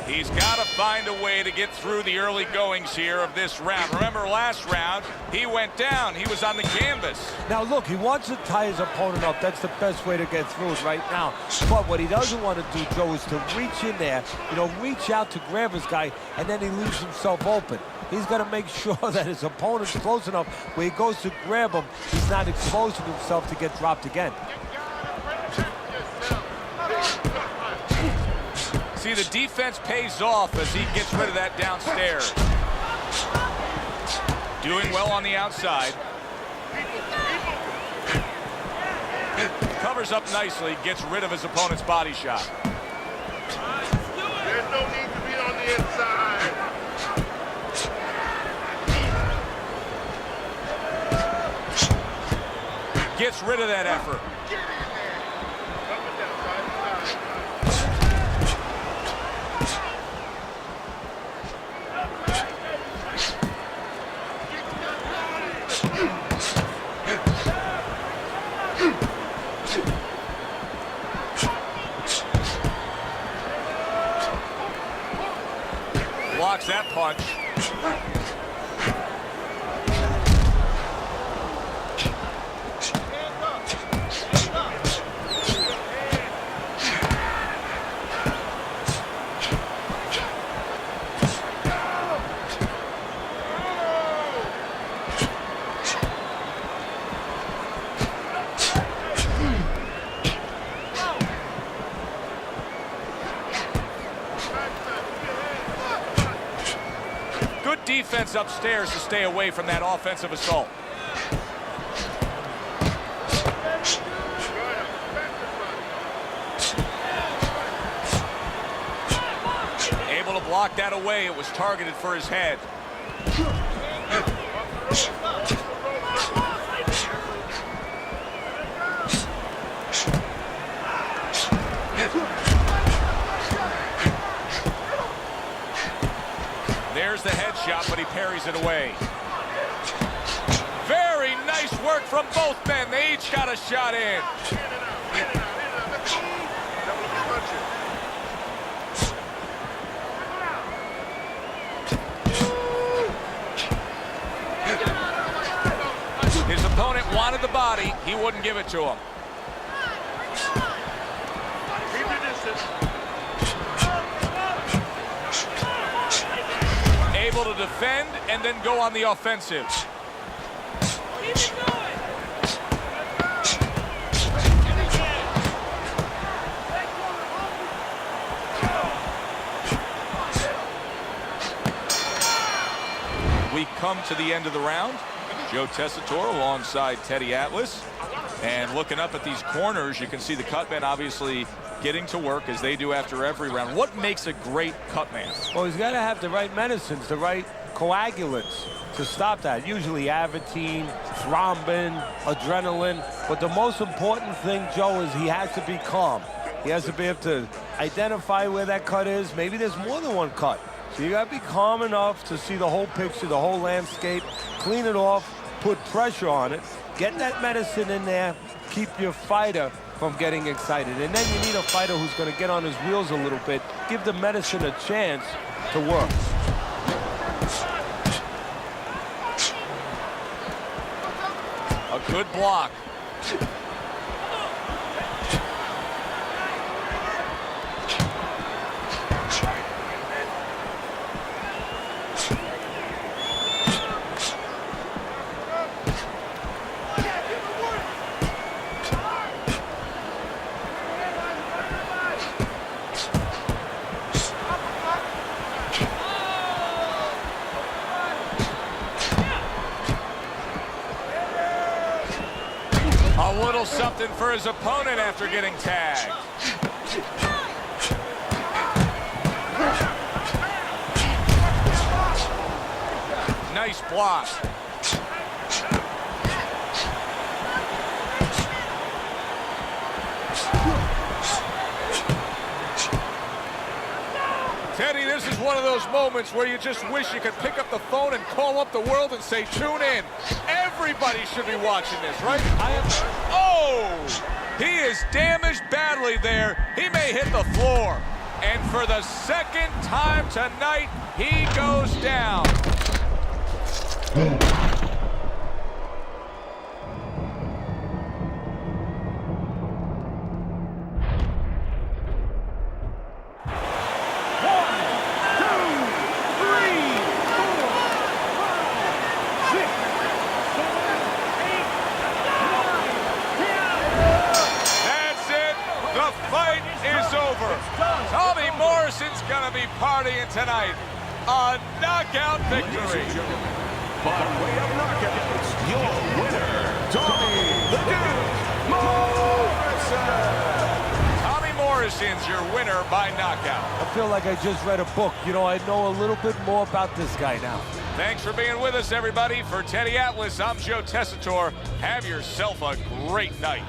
He's got to find a way to get through the early goings here of this round. Remember last round, he went down. He was on the canvas. Now, look, he wants to tie his opponent up. That's the best way to get through it right now. But what he doesn't want to do, Joe, is to reach in there, you know, reach out to grab his guy, and then he leaves himself open. He's got to make sure that his opponent's close enough where he goes to grab him, he's not exposing himself to get dropped again. See, the defense pays off as he gets rid of that downstairs. Doing well on the outside. Covers up nicely, gets rid of his opponent's body shot. There's no need to be on the inside. Gets rid of that effort. punch. Good defense upstairs to stay away from that offensive assault. Able to block that away. It was targeted for his head. There's the headshot, but he parries it away. Very nice work from both men. They each got a shot in. His opponent wanted the body. He wouldn't give it to him. Able to defend and then go on the offensive. We come to the end of the round. Joe Tessitore alongside Teddy Atlas. And looking up at these corners, you can see the cutmen obviously getting to work as they do after every round. What makes a great cutman? Well, he's got to have the right medicines, the right coagulants to stop that. Usually Avitine, thrombin, adrenaline. But the most important thing, Joe, is he has to be calm. He has to be able to identify where that cut is. Maybe there's more than one cut. So you got to be calm enough to see the whole picture, the whole landscape, clean it off, put pressure on it, get that medicine in there, keep your fighter from getting excited. And then you need a fighter who's going to get on his wheels a little bit, give the medicine a chance to work. A good block. A little something for his opponent after getting tagged. Nice block. Teddy, this is one of those moments where you just wish you could pick up the phone and call up the world and say, tune in. Everybody should be watching this, right? Oh! He is damaged badly there. He may hit the floor. And for the second time tonight, he goes down. Morrison's gonna be partying tonight. A knockout victory. By way of knockouts, your winner, Tommy Morrison's your winner by knockout. I feel like I just read a book. You know, I know a little bit more about this guy now. Thanks for being with us, everybody. For Teddy Atlas, I'm Joe Tessitore. Have yourself a great night.